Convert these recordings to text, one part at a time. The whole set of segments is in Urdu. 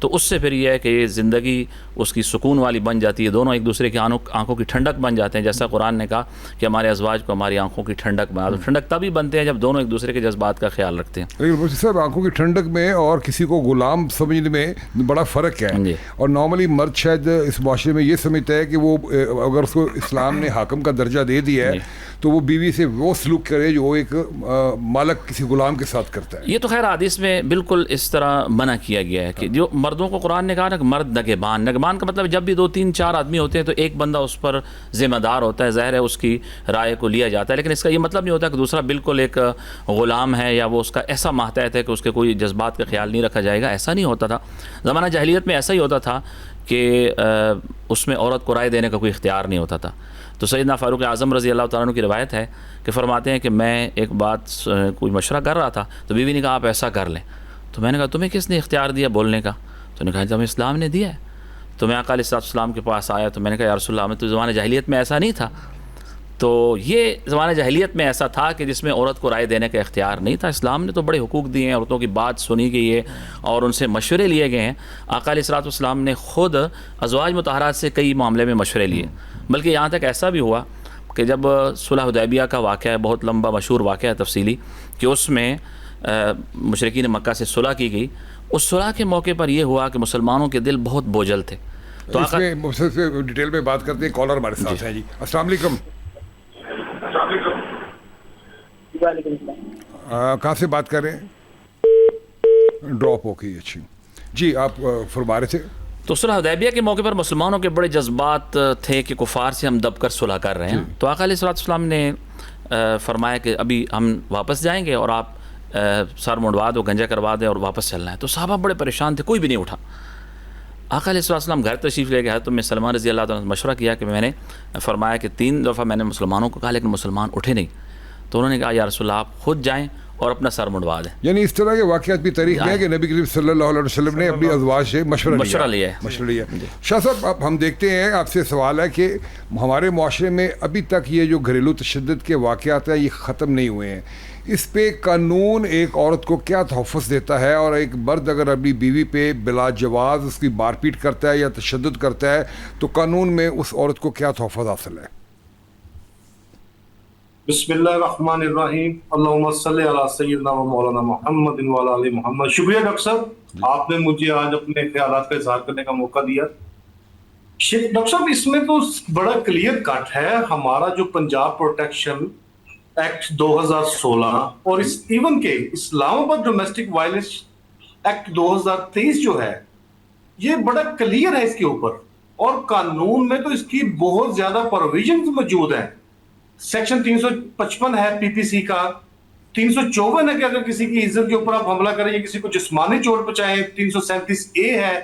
تو اس سے پھر یہ ہے کہ یہ زندگی اس کی سکون والی بن جاتی ہے, دونوں ایک دوسرے کی آنکھوں کی ٹھنڈک بن جاتے ہیں, جیسا قرآن نے کہا کہ ہمارے ازواج کو ہماری آنکھوں کی ٹھنڈک بنا. تو ٹھنڈک تبھی بنتے ہیں جب دونوں ایک دوسرے کے جذبات کا خیال رکھتے ہیں. لیکن مفتی صاحب, آنکھوں کی ٹھنڈک میں اور کسی کو غلام سمجھنے میں بڑا فرق ہے. اور نارملی مرد شاید اس معاشرے میں یہ سمجھتا ہے کہ وہ اگر اس کو اسلام نے حاکم کا درجہ دے دیا ہے تو وہ بیوی سے وہ سلوک کرے جو ایک مالک کسی غلام کے ساتھ کرتا ہے. یہ تو خیر حدیث میں بالکل اس طرح منع کیا گیا ہے کہ جو مردوں کو قرآن نے کہا نا کہ مرد نگہبان کا مطلب جب بھی 2-3-4 آدمی ہوتے ہیں تو ایک بندہ اس پر ذمہ دار ہوتا ہے, ظاہر ہے اس کی رائے کو لیا جاتا ہے, لیکن اس کا یہ مطلب نہیں ہوتا کہ دوسرا بالکل ایک غلام ہے یا وہ اس کا ایسا ماتحت ہے کہ اس کے کوئی جذبات کا خیال نہیں رکھا جائے گا. ایسا نہیں ہوتا تھا زمانہ جاہلیت میں, ایسا ہی ہوتا تھا کہ اس میں عورت کو رائے دینے کا کوئی اختیار نہیں ہوتا تھا. تو سیدنا فاروق اعظم رضی اللہ تعالیٰ عنہ کی روایت ہے کہ فرماتے ہیں کہ میں ایک بات کوئی مشورہ کر رہا تھا تو بیوی نے کہا آپ ایسا کر لیں. تو میں نے کہا تمہیں کس نے اختیار دیا بولنے کا؟ تو نے کہا جب اسلام نے دیا ہے. تو میں آقا علیہ السلام کے پاس آیا تو میں نے کہا یا رسول اللہ, میں تو زمانہ جاہلیت میں ایسا نہیں تھا. تو یہ زمانہ جاہلیت میں ایسا تھا کہ جس میں عورت کو رائے دینے کا اختیار نہیں تھا. اسلام نے تو بڑے حقوق دیے ہیں, عورتوں کی بات سنی گئی ہے اور ان سے مشورے لیے گئے ہیں. آقا علیہ السلام نے خود ازواج مطہرات سے کئی معاملے میں مشورے لیے, بلکہ یہاں تک ایسا بھی ہوا کہ جب صلح حدیبیہ کا واقعہ ہے, بہت لمبا مشہور واقعہ ہے تفصیلی, کہ اس میں مشرکین مکہ سے صلح کی گئی. اس صلح کے موقع پر یہ ہوا کہ مسلمانوں کے دل بہت بوجھل تھے. تو اس میں ڈیٹیل میں بات کرتے ہیں. کالر ہمارے ساتھ ہیں. جی السلام علیکم. کہاں سے بات کر رہے ہیں؟ ڈراپ ہو گئی. اچھی جی, آپ فرما رہے تھے. تو صلح حدیبیہ کے موقع پر مسلمانوں کے بڑے جذبات تھے کہ کفار سے ہم دب کر صلح کر رہے ہیں. تو آقا علیہ السلام نے فرمایا کہ ابھی ہم واپس جائیں گے اور آپ سر منڈوا دو, گنجا کروا دیں اور واپس چلنا ہے. تو صحابہ بڑے پریشان تھے, کوئی بھی نہیں اٹھا. آقا علیہ السلام گھر تشریف لے گئے تو میں سلمان رضی اللہ تعالیٰ نے مشورہ کیا کہ میں نے فرمایا کہ 3 دفعہ میں نے مسلمانوں کو کہا لیکن مسلمان اٹھے نہیں. تو انہوں نے کہا یا رسول اللہ آپ خود جائیں اور اپنا سر منڈوا دیں. یعنی اس طرح کے واقعات بھی تاریخ میں ہے کہ نبی کریم صلی اللہ علیہ وسلم نے اپنی ازواج سے مشورہ لیا. شاہ صاحب, اب ہم دیکھتے ہیں, آپ سے سوال ہے کہ ہمارے معاشرے میں ابھی تک یہ جو گھریلو تشدد کے واقعات ہیں یہ ختم نہیں ہوئے ہیں. اس پہ قانون ایک عورت کو کیا تحفظ دیتا ہے, اور ایک مرد اگر اپنی بیوی پہ بلا جواز اس کی مار پیٹ کرتا ہے یا تشدد کرتا ہے تو قانون میں اس عورت کو کیا تحفظ حاصل ہے؟ بسم اللہ الرحمن الرحیم. اللہم صلی علی سیدنا و مولانا محمد و علی آل محمد. شکریہ ڈاکٹر صاحب, آپ نے مجھے آج اپنے خیالات کا اظہار کرنے کا موقع دیا. ڈاکٹر صاحب اس میں تو بڑا کلیئر کٹ ہے. ہمارا جو پنجاب پروٹیکشن ایکٹ 2016 اور ایون کہ اسلام آباد ڈومیسٹک وائلنس ایکٹ 2023 جو ہے یہ بڑا کلیئر ہے اس کے اوپر, اور قانون میں تو اس کی بہت زیادہ پروویژنز موجود ہیں. سیکشن 355 ہے پی پی سی کا, 354 ہے کہ اگر کسی کی عزت کے اوپر آپ حملہ کریں یا کسی کو جسمانی چوٹ پہنچائیں, 337A ہے.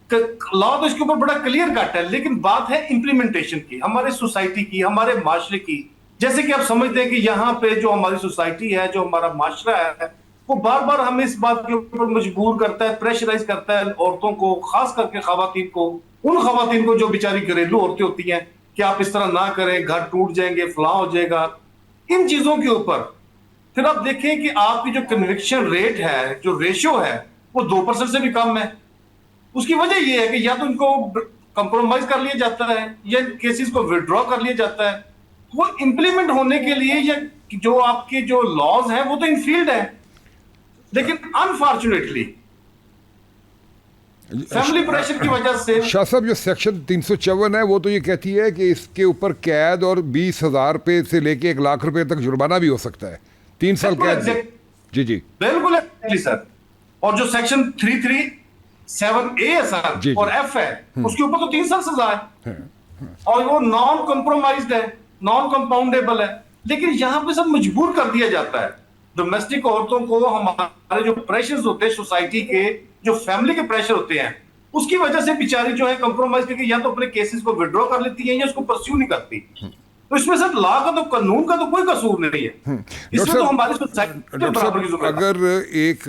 لا تو اس کے اوپر بڑا کلیئر کٹ ہے, لیکن بات ہے امپلیمنٹیشن کی, ہمارے سوسائٹی کی, ہمارے معاشرے کی. جیسے کہ آپ سمجھتے ہیں کہ یہاں پہ جو ہماری سوسائٹی ہے, جو ہمارا معاشرہ ہے, وہ بار بار ہمیں اس بات کے اوپر مجبور کرتا ہے, پریشرائز کرتا ہے عورتوں کو, خاص کر کے خواتین کو, ان خواتین کو جو بیچاری گھریلو عورتیں ہوتی ہیں کہ آپ اس طرح نہ کریں, گھر ٹوٹ جائیں گے, فلاں ہو جائے گا, ان چیزوں کے اوپر. پھر آپ دیکھیں کہ آپ کی جو کنوکشن ریٹ ہے, جو ریشو ہے, وہ 2% سے بھی کم ہے. اس کی وجہ یہ ہے کہ یا تو ان کو کمپرومائز کر لیا جاتا ہے یا کیسز کو وڈرا کر لیا جاتا ہے. وہ امپلیمنٹ ہونے کے لیے یا جو آپ کے جو لاز ہیں وہ تو انفیلڈ ہیں, لیکن انفارچونیٹلی فیملی پریشر کی وجہ سے. شاہ صاحب جو سیکشن 354 ہے وہ تو یہ کہتی ہے کہ اس کے اوپر قید اور 20,000 روپے سے لے کے 1,00,000 روپے تک جرمانہ بھی ہو سکتا ہے, 3 سال قید. جی جی بالکل سر. اور جو سیکشن 337A ہے سر اور F ہے, اس کے اوپر تو 3 سال سزا ہے, اور وہ نان کمپرومائزڈ ہے, نان کمپاؤنڈیبل ہے. لیکن یہاں پہ سب مجبور کر دیا جاتا ہے ڈومیسٹک عورتوں کو. ہمارے جو پریشرز ہوتے ہیں سوسائٹی کے, جو فیملی کے پریشر ہوتے ہیں, اس کی وجہ سے بیچاری جو ہے کمپرومائز کر کے یا تو اپنے کیسز کو وڈرا کر لیتی ہیں یا اس کو پرسیو نہیں کرتی. تو اس میں سر لا کا تو قانون کا تو کوئی قصور نہیں ہے. اس میں تو ہماری سوسائٹی برابر کی ضرورت ہے. اگر ایک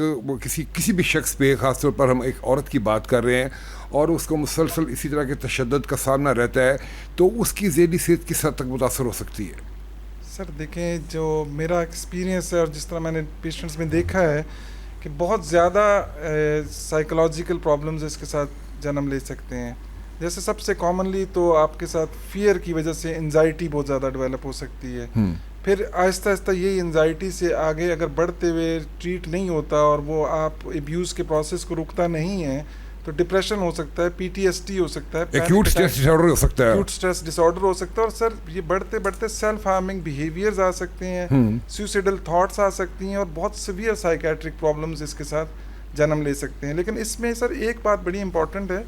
کسی بھی شخص پہ, خاص طور پر ہم ایک عورت کی بات کر رہے ہیں, اور اس کو مسلسل اسی طرح کے تشدد کا سامنا رہتا ہے, تو اس کی ذہنی صحت کس حد تک متاثر ہو سکتی ہے؟ سر دیکھیں, جو میرا ایکسپیرینس ہے اور جس طرح میں نے پیشنٹس میں دیکھا ہے کہ بہت زیادہ سائیکولوجیکل پرابلمز اس کے ساتھ جنم لے سکتے ہیں. جیسے سب سے کامنلی تو آپ کے ساتھ فیئر کی وجہ سے انزائٹی بہت زیادہ ڈیولپ ہو سکتی ہے. پھر آہستہ آہستہ یہی انزائٹی سے آگے اگر بڑھتے ہوئے ٹریٹ نہیں ہوتا اور وہ آپ ایبیوز کے پروسیس کو رکتا نہیں ہے تو ڈپریشن ہو سکتا ہے, پی ٹی ایس ٹی ہو سکتا ہے, ایکیوٹ اسٹریس ڈس آرڈر ہو سکتا ہے, ایکیوٹ اسٹریس ڈس آرڈر ہو سکتا ہے. اور سر یہ بڑھتے بڑھتے سیلف ہارمنگ بیہیویئرز آ سکتے ہیں, سوئسائڈل تھاٹس آ سکتی ہیں, اور بہت سیویئر سائیکیٹرک پرابلمز اس کے ساتھ جنم لے سکتے ہیں. لیکن اس میں سر ایک بات بڑی امپورٹنٹ ہے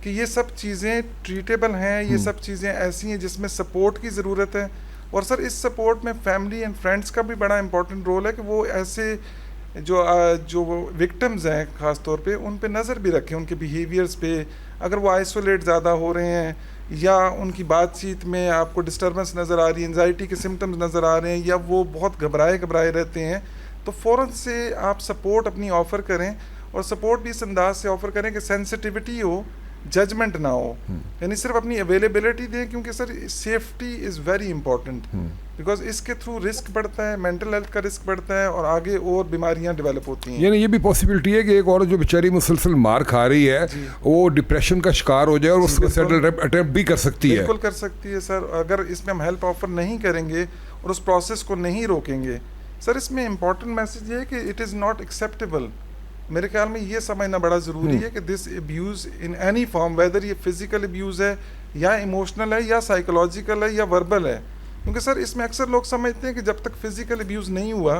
کہ یہ سب چیزیں ٹریٹیبل ہیں, یہ سب چیزیں ایسی ہیں جس میں سپورٹ کی ضرورت ہے. اور سر اس سپورٹ میں فیملی اینڈ فرینڈس کا بھی بڑا امپورٹنٹ رول ہے کہ وہ ایسے جو وکٹمز ہیں خاص طور پہ ان پہ نظر بھی رکھیں, ان کے بیہیویئرز پہ. اگر وہ آئسولیٹ زیادہ ہو رہے ہیں یا ان کی بات چیت میں آپ کو ڈسٹربنس نظر آ رہی ہے, انزائٹی کے سمٹمز نظر آ رہے ہیں, یا وہ بہت گھبرائے رہتے ہیں, تو فوراً سے آپ سپورٹ اپنی آفر کریں. اور سپورٹ بھی اس انداز سے آفر کریں کہ سینسٹیوٹی ہو, ججمنٹ نہ ہو, یعنی صرف اپنی اویلیبلٹی دیں, کیونکہ sir safety is very important, because اس کے تھرو رسک بڑھتا ہے, مینٹل ہیلتھ کا رسک بڑھتا ہے, اور آگے اور بیماریاں ڈیولپ ہوتی ہیں. یعنی یہ بھی پاسبلٹی ہے کہ ایک عورت جو بیچاری مسلسل مار کھا رہی ہے وہ ڈپریشن کا شکار ہو جائے اور اس کو سیٹل اٹیمپٹ بھی کر سکتی ہے. بالکل کر سکتی ہے سر, اگر اس میں ہم ہیلپ آفر نہیں کریں گے اور اس پروسیس کو نہیں روکیں گے. سر اس میں امپورٹنٹ میسج یہ ہے کہ اٹ از ناٹ ایکسیپٹیبل. میرے خیال میں یہ سمجھنا بڑا ضروری ہے کہ this abuse in any form, whether یہ فزیکل ابیوز ہے یا ایموشنل ہے یا سائیکولوجیکل ہے یا وربل ہے. کیونکہ سر اس میں اکثر لوگ سمجھتے ہیں کہ جب تک فزیکل ابیوز نہیں ہوا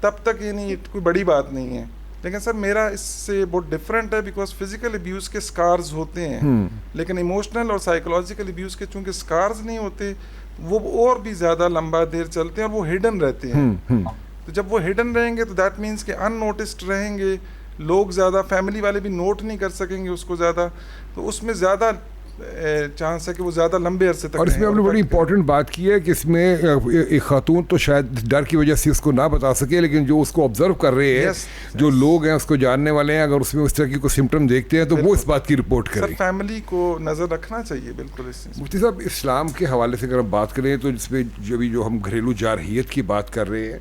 تب تک یعنی کوئی بڑی بات نہیں ہے. لیکن سر میرا اس سے بہت ڈفرینٹ ہے, بیکاز فزیکل ابیوز کے سکارز ہوتے ہیں, لیکن ایموشنل اور سائیکولوجیکل ابیوز کے چونکہ سکارز نہیں ہوتے وہ اور بھی زیادہ لمبا دیر چلتے ہیں اور وہ ہڈن رہتے ہیں. تو جب وہ ہڈن رہیں گے تو دیٹ مینس کہ ان نوٹسڈ رہیں گے, لوگ زیادہ فیملی والے بھی نوٹ نہیں کر سکیں گے اس کو زیادہ, تو اس میں زیادہ چانس ہے کہ وہ زیادہ لمبے عرصے تک. اور اس میں آپ نے بڑی امپورٹنٹ بات کی ہے کہ اس میں ایک خاتون تو شاید ڈر کی وجہ سے اس کو نہ بتا سکے, لیکن جو اس کو آبزرو کر رہے ہیں, جو لوگ ہیں اس کو جاننے والے ہیں, اگر اس میں اس طرح کی کوئی سمٹم دیکھتے ہیں تو وہ اس بات کی رپورٹ کریں. سر فیملی کو نظر رکھنا چاہیے بالکل. اس مفتی صاحب اسلام کے حوالے سے اگر ہم بات کریں تو جس میں جو ہم گھریلو جارحیت کی بات کر رہے ہیں,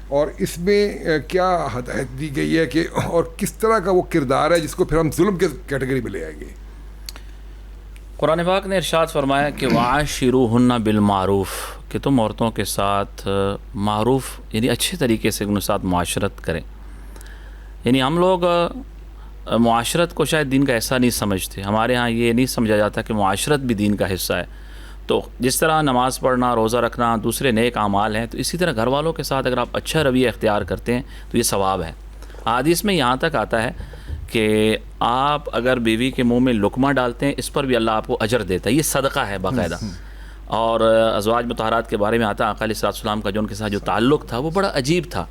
اور اس میں کیا ہدایت دی گئی ہے کہ اور کس طرح کا وہ کردار ہے جس کو پھر ہم ظلم کے کیٹیگری میں لے آئیں گے؟ قرآن پاک نے ارشاد فرمایا کہ وعاشروہن بالمعروف, کہ تم عورتوں کے ساتھ معروف یعنی اچھے طریقے سے ان کے ساتھ معاشرت کریں. یعنی ہم لوگ معاشرت کو شاید دین کا حصہ نہیں سمجھتے. ہمارے ہاں یہ نہیں سمجھا جاتا کہ معاشرت بھی دین کا حصہ ہے. تو جس طرح نماز پڑھنا, روزہ رکھنا دوسرے نیک اعمال ہیں, تو اسی طرح گھر والوں کے ساتھ اگر آپ اچھا رویہ اختیار کرتے ہیں تو یہ ثواب ہے. حدیث میں یہاں تک آتا ہے کہ آپ اگر بیوی کے منہ میں لقمہ ڈالتے ہیں اس پر بھی اللہ آپ کو اجر دیتا ہے, یہ صدقہ ہے باقاعدہ. اور ازواج مطہرات کے بارے میں آتا ہے آقا علیہ السلام کا جو ان کے ساتھ جو تعلق تھا وہ بڑا عجیب تھا,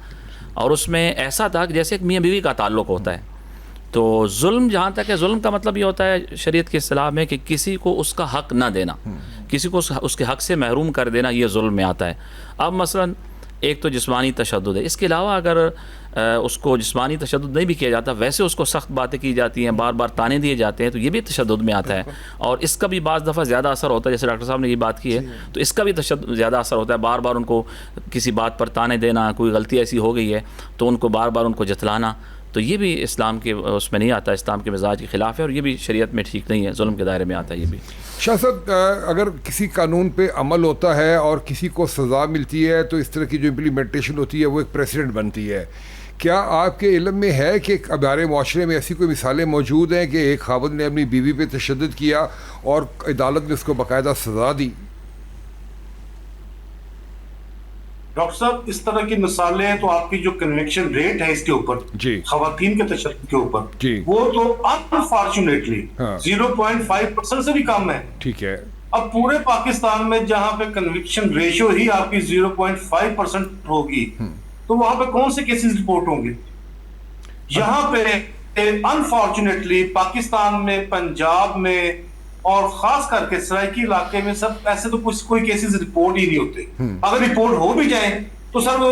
اور اس میں ایسا تھا کہ جیسے ایک میاں بیوی کا تعلق ہوتا ہے. تو ظلم جہاں تک ہے, ظلم کا مطلب یہ ہوتا ہے شریعت کی اصطلاح میں کہ کسی کو اس کا حق نہ دینا, کسی کو اس کے حق سے محروم کر دینا, یہ ظلم میں آتا ہے. اب مثلا ایک تو جسمانی تشدد ہے, اس کے علاوہ اگر اس کو جسمانی تشدد نہیں بھی کیا جاتا, ویسے اس کو سخت باتیں کی جاتی ہیں, بار بار تانے دیے جاتے ہیں, تو یہ بھی تشدد میں آتا ہے. اور اس کا بھی بعض دفعہ زیادہ اثر ہوتا ہے, جیسے ڈاکٹر صاحب نے یہ بات کی ہے, تو اس کا بھی زیادہ اثر ہوتا ہے. بار بار ان کو کسی بات پر تانے دینا, کوئی غلطی ایسی ہو گئی ہے تو ان کو بار بار ان کو جتلانا, تو یہ بھی اسلام کے اس میں نہیں آتا, اسلام کے مزاج کے خلاف ہے, اور یہ بھی شریعت میں ٹھیک نہیں ہے, ظلم کے دائرے میں آتا ہے. یہ بھی شاہ صاحب اگر کسی قانون پہ عمل ہوتا ہے اور کسی کو سزا ملتی ہے تو اس طرح کی جو امپلیمنٹیشن ہوتی ہے وہ ایک پریسیڈنٹ بنتی ہے. کیا آپ کے علم میں ہے کہ ہمارے معاشرے میں ایسی کوئی مثالیں موجود ہیں کہ ایک خاوند نے اپنی بیوی پہ تشدد کیا اور عدالت نے اس کو باقاعدہ سزا دی؟ ڈاکٹر صاحب اس طرح کی مثالیں ہیں تو آپ کی جو کنوکشن ریٹ ہے اس کے اوپر, خواتین کے تشدد کے اوپر, وہ تو انفارچونیٹلی 0.5% سے بھی کم ہے. ٹھیک ہے. اب پورے پاکستان میں جہاں پہ کنوکشن ریشو ہی آپ کی 0.5% ہوگی تو وہاں پہ کون سے کیسز رپورٹ ہوں گے؟ یہاں پہ انفارچونیٹلی پاکستان میں, پنجاب میں اور خاص کر کے سرائکی علاقے میں سب ایسے تو کوئی کیسز رپورٹ ہی نہیں ہوتے. اگر رپورٹ ہو بھی جائیں تو سر وہ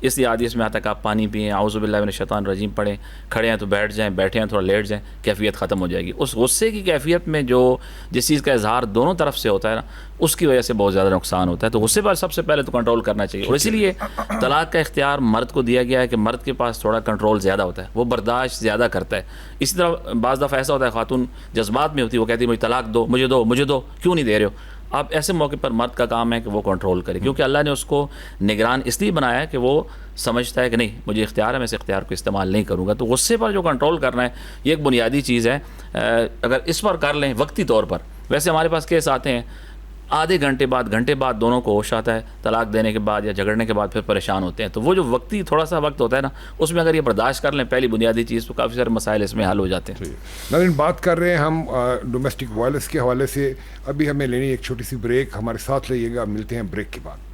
اس لیے حدیث میں آتا ہے کہ آپ پانی پئیں، اعوذ باللہ من الشیطان الرجیم پڑھیں، کھڑے ہیں تو بیٹھ جائیں، بیٹھے ہیں تھوڑا لیٹ جائیں، کیفیت ختم ہو جائے گی. اس غصے کی کیفیت میں جو جس چیز کا اظہار دونوں طرف سے ہوتا ہے نا، اس کی وجہ سے بہت زیادہ نقصان ہوتا ہے. تو غصے پر سب سے پہلے تو کنٹرول کرنا چاہیے. اور اسی لیے طلاق کا اختیار مرد کو دیا گیا ہے کہ مرد کے پاس تھوڑا کنٹرول زیادہ ہوتا ہے، وہ برداشت زیادہ کرتا ہے. اسی طرح بعض دفعہ ایسا ہوتا ہے خاتون جذبات میں ہوتی ہے، وہ کہتی ہے مجھے طلاق دو، مجھے دو، مجھے دو، کیوں نہیں دے رہے ہو؟ اب ایسے موقع پر مرد کا کام ہے کہ وہ کنٹرول کرے، کیونکہ اللہ نے اس کو نگران اس لیے بنایا ہے کہ وہ سمجھتا ہے کہ نہیں مجھے اختیار ہے، میں اس اختیار کو استعمال نہیں کروں گا. تو غصے پر جو کنٹرول کرنا ہے یہ ایک بنیادی چیز ہے. اگر اس پر کر لیں وقتی طور پر، ویسے ہمارے پاس کیس آتے ہیں آدھے گھنٹے بعد دونوں کو ہوش آتا ہے طلاق دینے کے بعد یا جھگڑنے کے بعد، پھر پریشان ہوتے ہیں. تو وہ جو وقتی تھوڑا سا وقت ہوتا ہے نا، اس میں اگر یہ برداشت کر لیں پہلی بنیادی چیز، تو کافی سارے مسائل اس میں حل ہو جاتے ہیں. ناظرین بات کر رہے ہیں ہم ڈومیسٹک وائلنس کے حوالے سے. ابھی ہمیں لینی ایک چھوٹی سی بریک، ہمارے ساتھ رہیے گا، ملتے ہیں بریک کے بعد.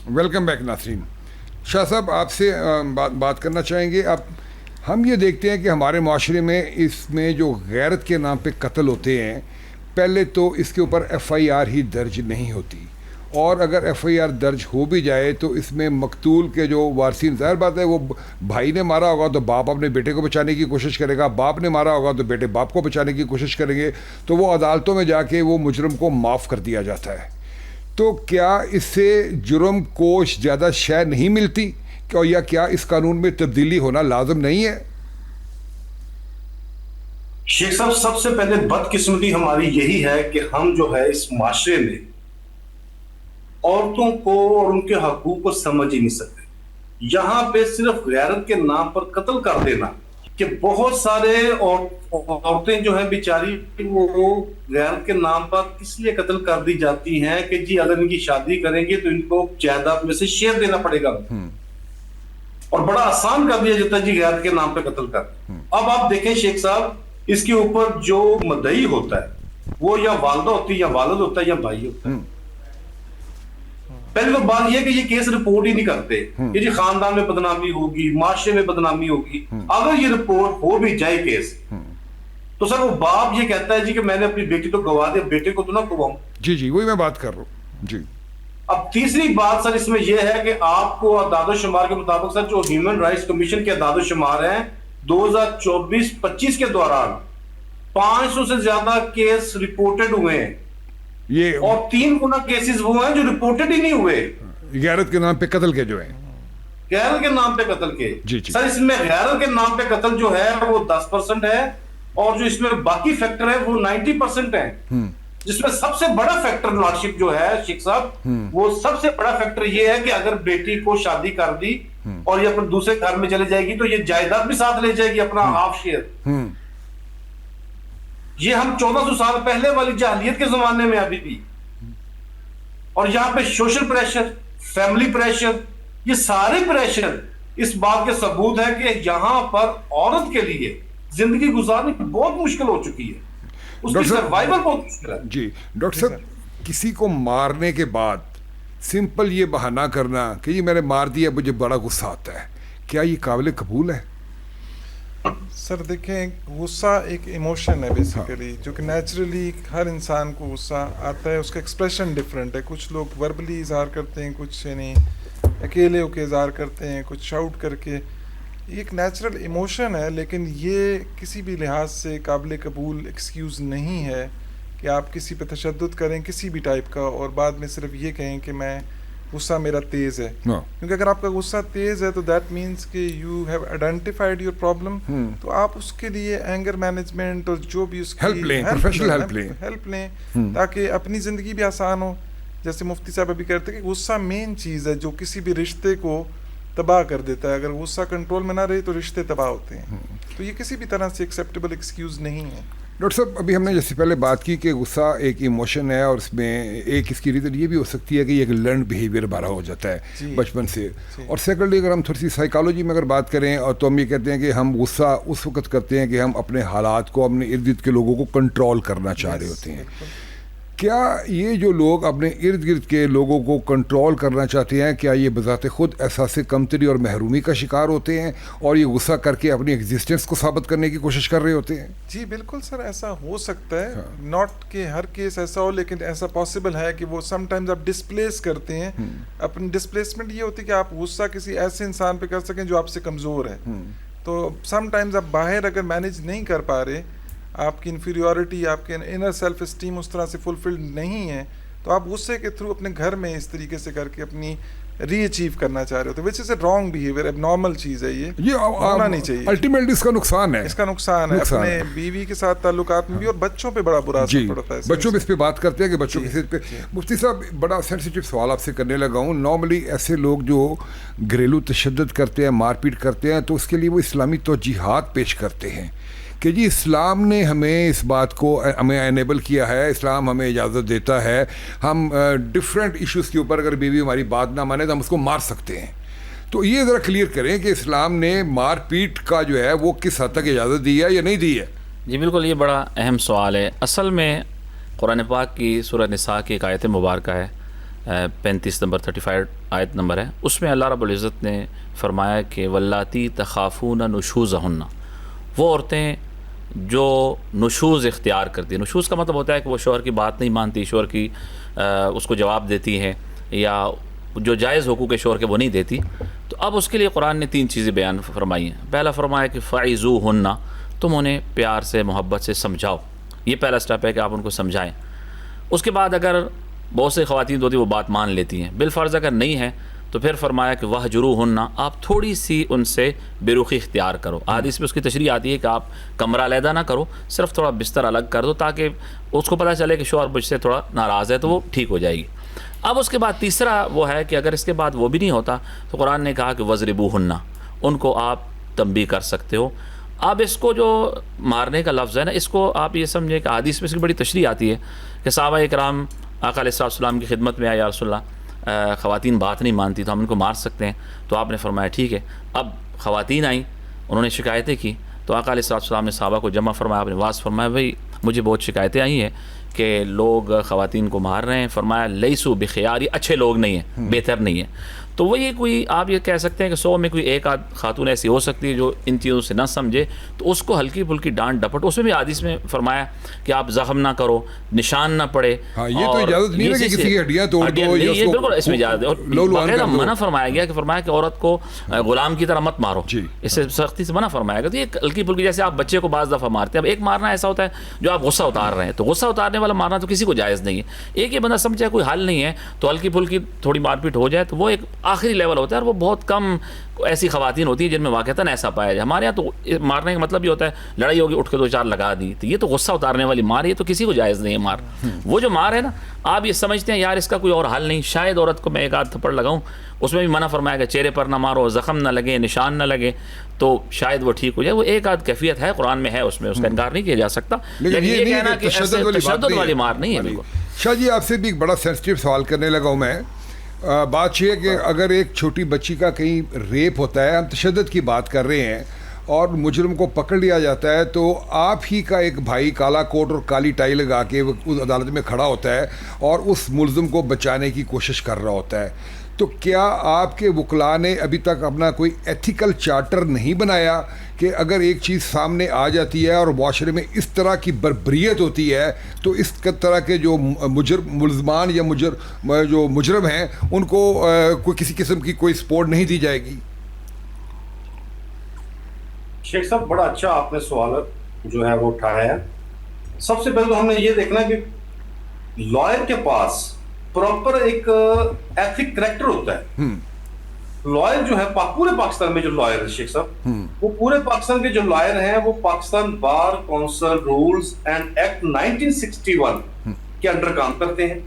ویلکم بیک ناظرین. شاہ صاحب آپ سے بات کرنا چاہیں گے. اب ہم یہ دیکھتے ہیں کہ ہمارے معاشرے میں اس میں جو غیرت کے نام پہ قتل ہوتے ہیں، پہلے تو اس کے اوپر ایف آئی آر ہی درج نہیں ہوتی، اور اگر ایف آئی آر درج ہو بھی جائے تو اس میں مقتول کے جو وارثین، ظاہر بات ہے وہ بھائی نے مارا ہوگا تو باپ اپنے بیٹے کو بچانے کی کوشش کرے گا، باپ نے مارا ہوگا تو بیٹے باپ کو بچانے کی کوشش کریں گے، تو وہ عدالتوں میں جا کے وہ مجرم کو معاف کر دیا جاتا ہے. تو کیا اس سے جرم کو زیادہ شے نہیں ملتی، یا کیا اس قانون میں تبدیلی ہونا لازم نہیں ہے؟ شیخ صاحب سب سے پہلے بدقسمتی ہماری یہی ہے کہ ہم جو ہے اس معاشرے میں عورتوں کو اور ان کے حقوق کو سمجھ ہی نہیں سکتے. یہاں پہ صرف غیرت کے نام پر قتل کر دینا، کہ بہت سارے عورتیں جو ہیں بیچاری وہ غیرت کے نام پر کس لیے قتل کر دی جاتی ہیں کہ جی اگر ان کی شادی کریں گے تو ان کو جائیداد میں سے شیئر دینا پڑے گا، اور بڑا آسان کر دیا جاتا ہے جی غیرت کے نام پہ قتل کر. اب آپ دیکھیں شیخ صاحب، اس کے اوپر جو مدعی ہوتا ہے وہ یا والدہ ہوتی ہے یا والد ہوتا ہے یا بھائی ہوتا ہے. پہلے تو بات یہ ہے کہ یہ کیس رپورٹ ہی نہیں کرتے کہ جی خاندان میں بدنامی ہوگی، معاشرے میں بدنامی ہوگی. اگر یہ رپورٹ ہو بھی جائے کیس، تو سر وہ باپ یہ کہتا ہے جی کہ میں نے اپنی بیٹی تو گوا دیا، بیٹے کو تو نہ گواؤں. جی وہی میں بات کر رہا ہوں. جی اب تیسری بات سر اس میں یہ ہے کہ آپ کو اعداد و شمار کے مطابق سر جو ہیومن رائٹس کمیشن کے اعداد و شمار ہیں 2024-25 کے دوران 500 سے زیادہ کیس رپورٹڈ ہوئے ہیں، یہ اور 3 گنا کیسز وہ ہیں جو رپورٹڈ ہی نہیں ہوئے غیرت کے نام پہ قتل کے جو ہیں، غیرت کے نام پہ قتل کے. جی سر اس میں غیرت کے نام پہ قتل جو ہے وہ 10% ہے، اور جو اس میں باقی فیکٹر ہے وہ 90% ہیں، جس میں سب سے بڑا فیکٹر لارڈشپ جو ہے شیخ صاحب، وہ سب سے بڑا فیکٹر یہ ہے کہ اگر بیٹی کو شادی کر دی اور یہ اپنے دوسرے گھر میں چلے جائے گی تو یہ جائیداد بھی ساتھ لے جائے گی، اپنا ہاف شیئر. یہ ہم 1400 سال پہلے والی جاہلیت کے زمانے میں ابھی بھی. اور یہاں پہ سوشل پریشر، فیملی پریشر، یہ سارے پریشر اس بات کے ثبوت ہے کہ یہاں پر عورت کے لیے زندگی گزارنی بہت مشکل ہو چکی ہے، اس کی سروائیول بہت مشکل ہے. جی ڈاکٹر صاحب، کسی کو مارنے کے بعد سمپل یہ بہانہ کرنا کہ یہ میں نے مار دیا مجھے بڑا غصہ آتا ہے، کیا یہ قابل قبول ہے؟ سر دیکھیں، غصہ ایک ایموشن ہے بیسیکلی، جو کہ نیچرلی ہر انسان کو غصہ آتا ہے. اس کا ایکسپریشن ڈفرینٹ ہے، کچھ لوگ وربلی اظہار کرتے ہیں، کچھ یعنی اکیلے ہو کے اظہار کرتے ہیں، کچھ شاؤٹ کر کے. یہ ایک نیچرل ایموشن ہے، لیکن یہ کسی بھی لحاظ سے قابل قبول ایکسکیوز نہیں ہے کہ آپ کسی پہ تشدد کریں کسی بھی ٹائپ کا، اور بعد میں صرف یہ کہیں کہ میں غصہ میرا تیز ہے. کیونکہ اگر آپ کا غصہ تیز ہے تو دیٹ مینس کہ you have identified your problem, تو آپ اس کے لیے اینگر مینجمنٹ اور جو بھی اس کی ہیلپ لیں تاکہ اپنی زندگی بھی آسان ہو. جیسے مفتی صاحب ابھی کہتے ہیں کہ غصہ مین چیز ہے جو کسی بھی رشتے کو تباہ کر دیتا ہے. اگر غصہ کنٹرول میں نہ رہے تو رشتے تباہ ہوتے ہیں. تو یہ کسی بھی طرح سے ایکسیپٹیبل ایکسکیوز نہیں ہے. ڈاکٹر صاحب ابھی ہم نے جیسے پہلے بات کی کہ غصہ ایک ایموشن ہے اور اس میں ایک اس کی ریزن یہ بھی ہو سکتی ہے کہ یہ ایک لرنڈ بیہیویئر ہمارا ہو جاتا ہے بچپن سے. اور سیکنڈلی اگر ہم تھوڑی سی سائیکالوجی میں اگر بات کریں اور تو ہم یہ کہتے ہیں کہ ہم غصہ اس وقت کرتے ہیں کہ ہم اپنے حالات کو اپنے ارد گرد کے لوگوں کو کنٹرول کرنا چاہ رہے ہوتے ہیں. کیا یہ جو لوگ اپنے ارد گرد کے لوگوں کو کنٹرول کرنا چاہتے ہیں کیا یہ بذات خود احساس کمتری اور محرومی کا شکار ہوتے ہیں اور یہ غصہ کر کے اپنی ایگزسٹنس کو ثابت کرنے کی کوشش کر رہے ہوتے ہیں؟ جی بالکل سر ایسا ہو سکتا ہے, ناٹ کہ ہر کیس ایسا ہو لیکن ایسا پاسبل ہے کہ وہ سم ٹائمز آپ ڈسپلیس کرتے ہیں. اپنی ڈسپلیسمنٹ یہ ہوتی ہے کہ آپ غصہ کسی ایسے انسان پہ کر سکیں جو آپ سے کمزور ہے. تو سم ٹائمز آپ باہر اگر مینیج نہیں کر پا رہے, آپ کی انفیریورٹی, آپ کے انر سیلف اسٹیم اس طرح سے فلفلڈ نہیں ہے, تو آپ غصے کے تھرو اپنے گھر میں اس طریقے سے کر کے اپنی ری اچیو کرنا چاہ رہے ہوتے ہیں, وچ از اے رانگ بیہیویئر, اب نارمل چیز ہے, یہ ہونا نہیں چاہیے. الٹیمیٹلی اس کا نقصان ہے, اس کا نقصان ہے اپنے بیوی کے ساتھ تعلقات میں بھی, اور بچوں پہ بڑا برا اثر پڑتا ہے. بچوں پہ اس پہ بات کرتے ہیں کہ بچوں کی صحت پہ. مفتی صاحب بڑا سینسیٹیو سوال آپ سے کرنے لگا ہوں. نارملی ایسے لوگ جو گھریلو تشدد کرتے ہیں, مار پیٹ کرتے ہیں, تو اس کے لیے وہ اسلامی توجیحات پیش کرتے ہیں کہ جی اسلام نے ہمیں اس بات کو ہمیں انیبل کیا ہے, اسلام ہمیں اجازت دیتا ہے, ہم ڈفرینٹ ایشوز کے اوپر اگر بیوی ہماری بات نہ مانے تو ہم اس کو مار سکتے ہیں. تو یہ ذرا کلیئر کریں کہ اسلام نے مار پیٹ کا جو ہے وہ کس حد تک اجازت دی ہے یا نہیں دی ہے؟ جی بالکل, یہ بڑا اہم سوال ہے. اصل میں قرآن پاک کی سورہ نساء کی ایک آیت مبارکہ ہے, 35 نمبر 35 آیت نمبر ہے, اس میں اللہ رب العزت نے فرمایا کہ واللاتی تخافون نشوزہن, وہ عورتیں جو نشوز اختیار کرتی ہیں. نشوز کا مطلب ہوتا ہے کہ وہ شوہر کی بات نہیں مانتی, شوہر کی اس کو جواب دیتی ہیں, یا جو جائز حقوق ہے شوہر کے وہ نہیں دیتی. تو اب اس کے لیے قرآن نے 3 چیزیں بیان فرمائی ہیں. پہلا فرمایا کہ فعظوہن, تم انہیں پیار سے محبت سے سمجھاؤ. یہ پہلا سٹیپ ہے کہ آپ ان کو سمجھائیں. اس کے بعد اگر بہت سے خواتین ہوتی وہ بات مان لیتی ہیں, بالفرض اگر نہیں ہے تو پھر فرمایا کہ وہجروہن, آپ تھوڑی سی ان سے بے رخی اختیار کرو. حدیث میں اس کی تشریح آتی ہے کہ آپ کمرہ علیحدہ نہ کرو, صرف تھوڑا بستر الگ کر دو تاکہ اس کو پتہ چلے کہ شوہر مجھ سے تھوڑا ناراض ہے, تو وہ ٹھیک ہو جائے گی. اب اس کے بعد تیسرا وہ ہے کہ اگر اس کے بعد وہ بھی نہیں ہوتا تو قرآن نے کہا کہ وضربوہن, ان کو آپ تنبیہ کر سکتے ہو. اب اس کو جو مارنے کا لفظ ہے نا, اس کو آپ یہ سمجھیں کہ حدیث میں اس کی بڑی تشریح آتی ہے کہ صحابہ اکرام آقا علیہ السلام کی خدمت میں آئے, یا رسول اللہ خواتین بات نہیں مانتی تو ہم ان کو مار سکتے ہیں. تو آپ نے فرمایا ٹھیک ہے. اب خواتین آئیں, انہوں نے شکایتیں کی, تو آقا علیہ السلام نے صحابہ کو جمع فرمایا, آپ نے واضح فرمایا بھائی مجھے بہت شکایتیں آئی ہیں کہ لوگ خواتین کو مار رہے ہیں. فرمایا لیسو بخیار, یہ اچھے لوگ نہیں ہیں, بہتر نہیں ہیں. تو وہ یہ کوئی آپ یہ کہہ سکتے ہیں کہ 100 میں کوئی ایک آدھ خاتون ایسی ہو سکتی ہے جو ان چیزوں سے نہ سمجھے, تو اس کو ہلکی پھلکی ڈانٹ ڈپٹ. اس میں بھی حدیث میں فرمایا کہ آپ زخم نہ کرو, نشان نہ پڑے. یہ تو اجازت نہیں ہے کہ کسی کی ہڈیاں توڑ دو, یہ بالکل اس میں اجازت ہے. اور باقاعدہ منع فرمایا گیا کہ فرمایا کہ عورت کو غلام کی طرح مت مارو, اس سے سختی سے منع فرمایا گیا. تو یہ ہلکی پھلکی, جیسے آپ بچے کو بعض دفعہ مارتے ہیں. اب ایک مارنا ایسا ہوتا ہے جو آپ غصہ اتار رہے ہیں, تو غصہ اتارنے والا مارنا تو کسی کو جائز نہیں ہے. ایک یہ بندہ سمجھے کوئی حل نہیں ہے تو ہلکی پھلکی تھوڑی مار پیٹ ہو جائے, تو وہ ایک آخری لیول ہوتا ہے. وہ بہت کم ایسی خواتین ہوتی ہیں جن میں واقعتاً ایسا پایا جائے. ہمارے یہاں تو مارنے کا مطلب یہ ہوتا ہے لڑائی ہوگی اٹھ کے 2-4 لگا دی, تو یہ تو غصہ اتارنے والی مار, یہ تو کسی کو جائز نہیں ہے مار. وہ جو مار ہے نا, آپ یہ سمجھتے ہیں یار اس کا کوئی اور حل نہیں, شاید عورت کو میں ایک آدھ تھپڑ لگاؤں, اس میں بھی منع فرمایا کہ چہرے پر نہ مارو, زخم نہ لگے, نشان نہ لگے, تو شاید وہ ٹھیک ہو جائے. وہ ایک آدھ کیفیت ہے, قرآن میں ہے, اس میں اس کا انکار نہیں کیا جا سکتا, لیکن یہ کہنا کہ تشدد والی مار نہیں ہے. بالکل شاہ جی, آپ سے بھی ایک بڑا سینسٹیو سوال کرنے لگا ہوں میں. بات یہ ہے کہ اگر ایک چھوٹی بچی کا کہیں ریپ ہوتا ہے, ہم تشدد کی بات کر رہے ہیں, اور مجرم کو پکڑ لیا جاتا ہے, تو آپ ہی کا ایک بھائی کالا کوٹ اور کالی ٹائی لگا کے اس عدالت میں کھڑا ہوتا ہے اور اس ملزم کو بچانے کی کوشش کر رہا ہوتا ہے. تو کیا آپ کے وکلاء نے ابھی تک اپنا کوئی ایتھیکل چارٹر نہیں بنایا کہ اگر ایک چیز سامنے آ جاتی ہے اور معاشرے میں اس طرح کی بربریت ہوتی ہے تو اس طرح کے جو ملزمان یا جو مجرم ہیں ان کو کوئی کسی قسم کی کوئی سپورٹ نہیں دی جائے گی؟ شیخ صاحب بڑا اچھا آپ نے سوال جو ہے وہ اٹھایا ہے. سب سے پہلے تو ہم نے یہ دیکھنا کہ لائر کے پاس پراپر ایک ایتھک کریکٹر ہوتا ہے. لائر جو ہے پورے پاکستان میں جو لائر ہے شیخ صاحب, وہ پورے پاکستان کے جو لائر ہیں وہ Pakistan bar council rules and act 1961 کے انڈر کام کرتے ہیں.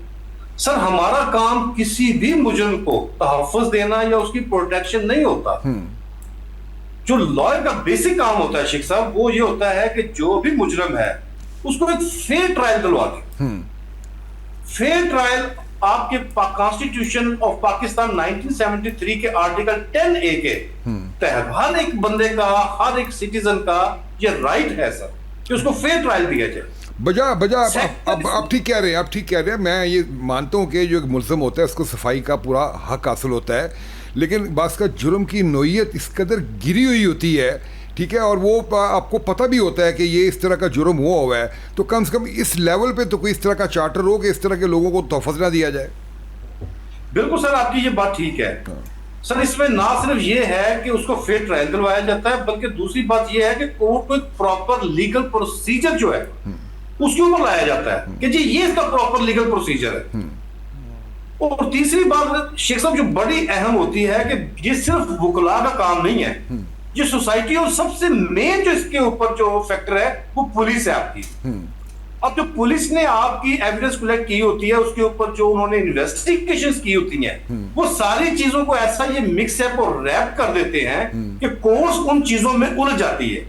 سر ہمارا کام کسی بھی مجرم کو تحفظ دینا یا اس کی پروٹیکشن نہیں ہوتا. جو لائر کا بیسک کام ہوتا ہے شیخ صاحب وہ یہ ہوتا ہے کہ جو بھی مجرم ہے اس کو ایک فیئر ٹرائل دلوا دیں. فیئر ٹرائل آپ کے کانسٹیٹیوشن آف پاکستان 1973 کے آرٹیکل 10A کے تحت ہر ایک بندے کا، ہر ایک سٹیزن کا یہ رائٹ ہے سر کہ اس کو فیئر ٹرائل دیا جائے. بجا آپ ٹھیک کہہ رہے ہیں. میں یہ مانتا ہوں کہ جو ایک ملزم ہوتا ہے اس کو صفائی کا پورا حق حاصل ہوتا ہے، لیکن بعض کا جرم کی نوعیت اس قدر گری ہوئی ہوتی ہے، ٹھیک ہے، اور وہ آپ کو پتہ بھی ہوتا ہے کہ یہ اس طرح کا جرم ہوا ہے، تو کم سے کم اس لیول پہ تو کوئی اس طرح کا چارٹر ہو کہ اس طرح کے لوگوں کو تحفظ نہ دیا جائے. بالکل سر، آپ کی یہ بات ٹھیک ہے سر. اس میں نہ صرف یہ ہے کہ اس کو فیئر ٹرائل دلوایا جاتا ہے، بلکہ دوسری بات یہ ہے کہ کورٹ کو ایک پراپر لیگل پروسیجر جو ہے اس کے اوپر لایا جاتا ہے کہ جی یہ اس کا پراپر لیگل پروسیجر ہے. اور تیسری بات شیخ صاحب جو بڑی اہم ہوتی ہے کہ یہ صرف وکلا کا کام نہیں ہے، یہ سوسائٹی، اور سب سے مین جو اس کے اوپر جو فیکٹر ہے وہ پولیس ہے آپ کی. اب جو پولیس نے آپ کی ایویڈنس کلیکٹ کی ہوتی ہے، اس کے اوپر جو انہوں نے انویسٹیگیشنز کی ہوتی ہیں، وہ ساری چیزوں کو ایسا یہ مکس اپ اور ریپ کر دیتے ہیں کہ کورٹس ان چیزوں میں الجھ جاتی ہے.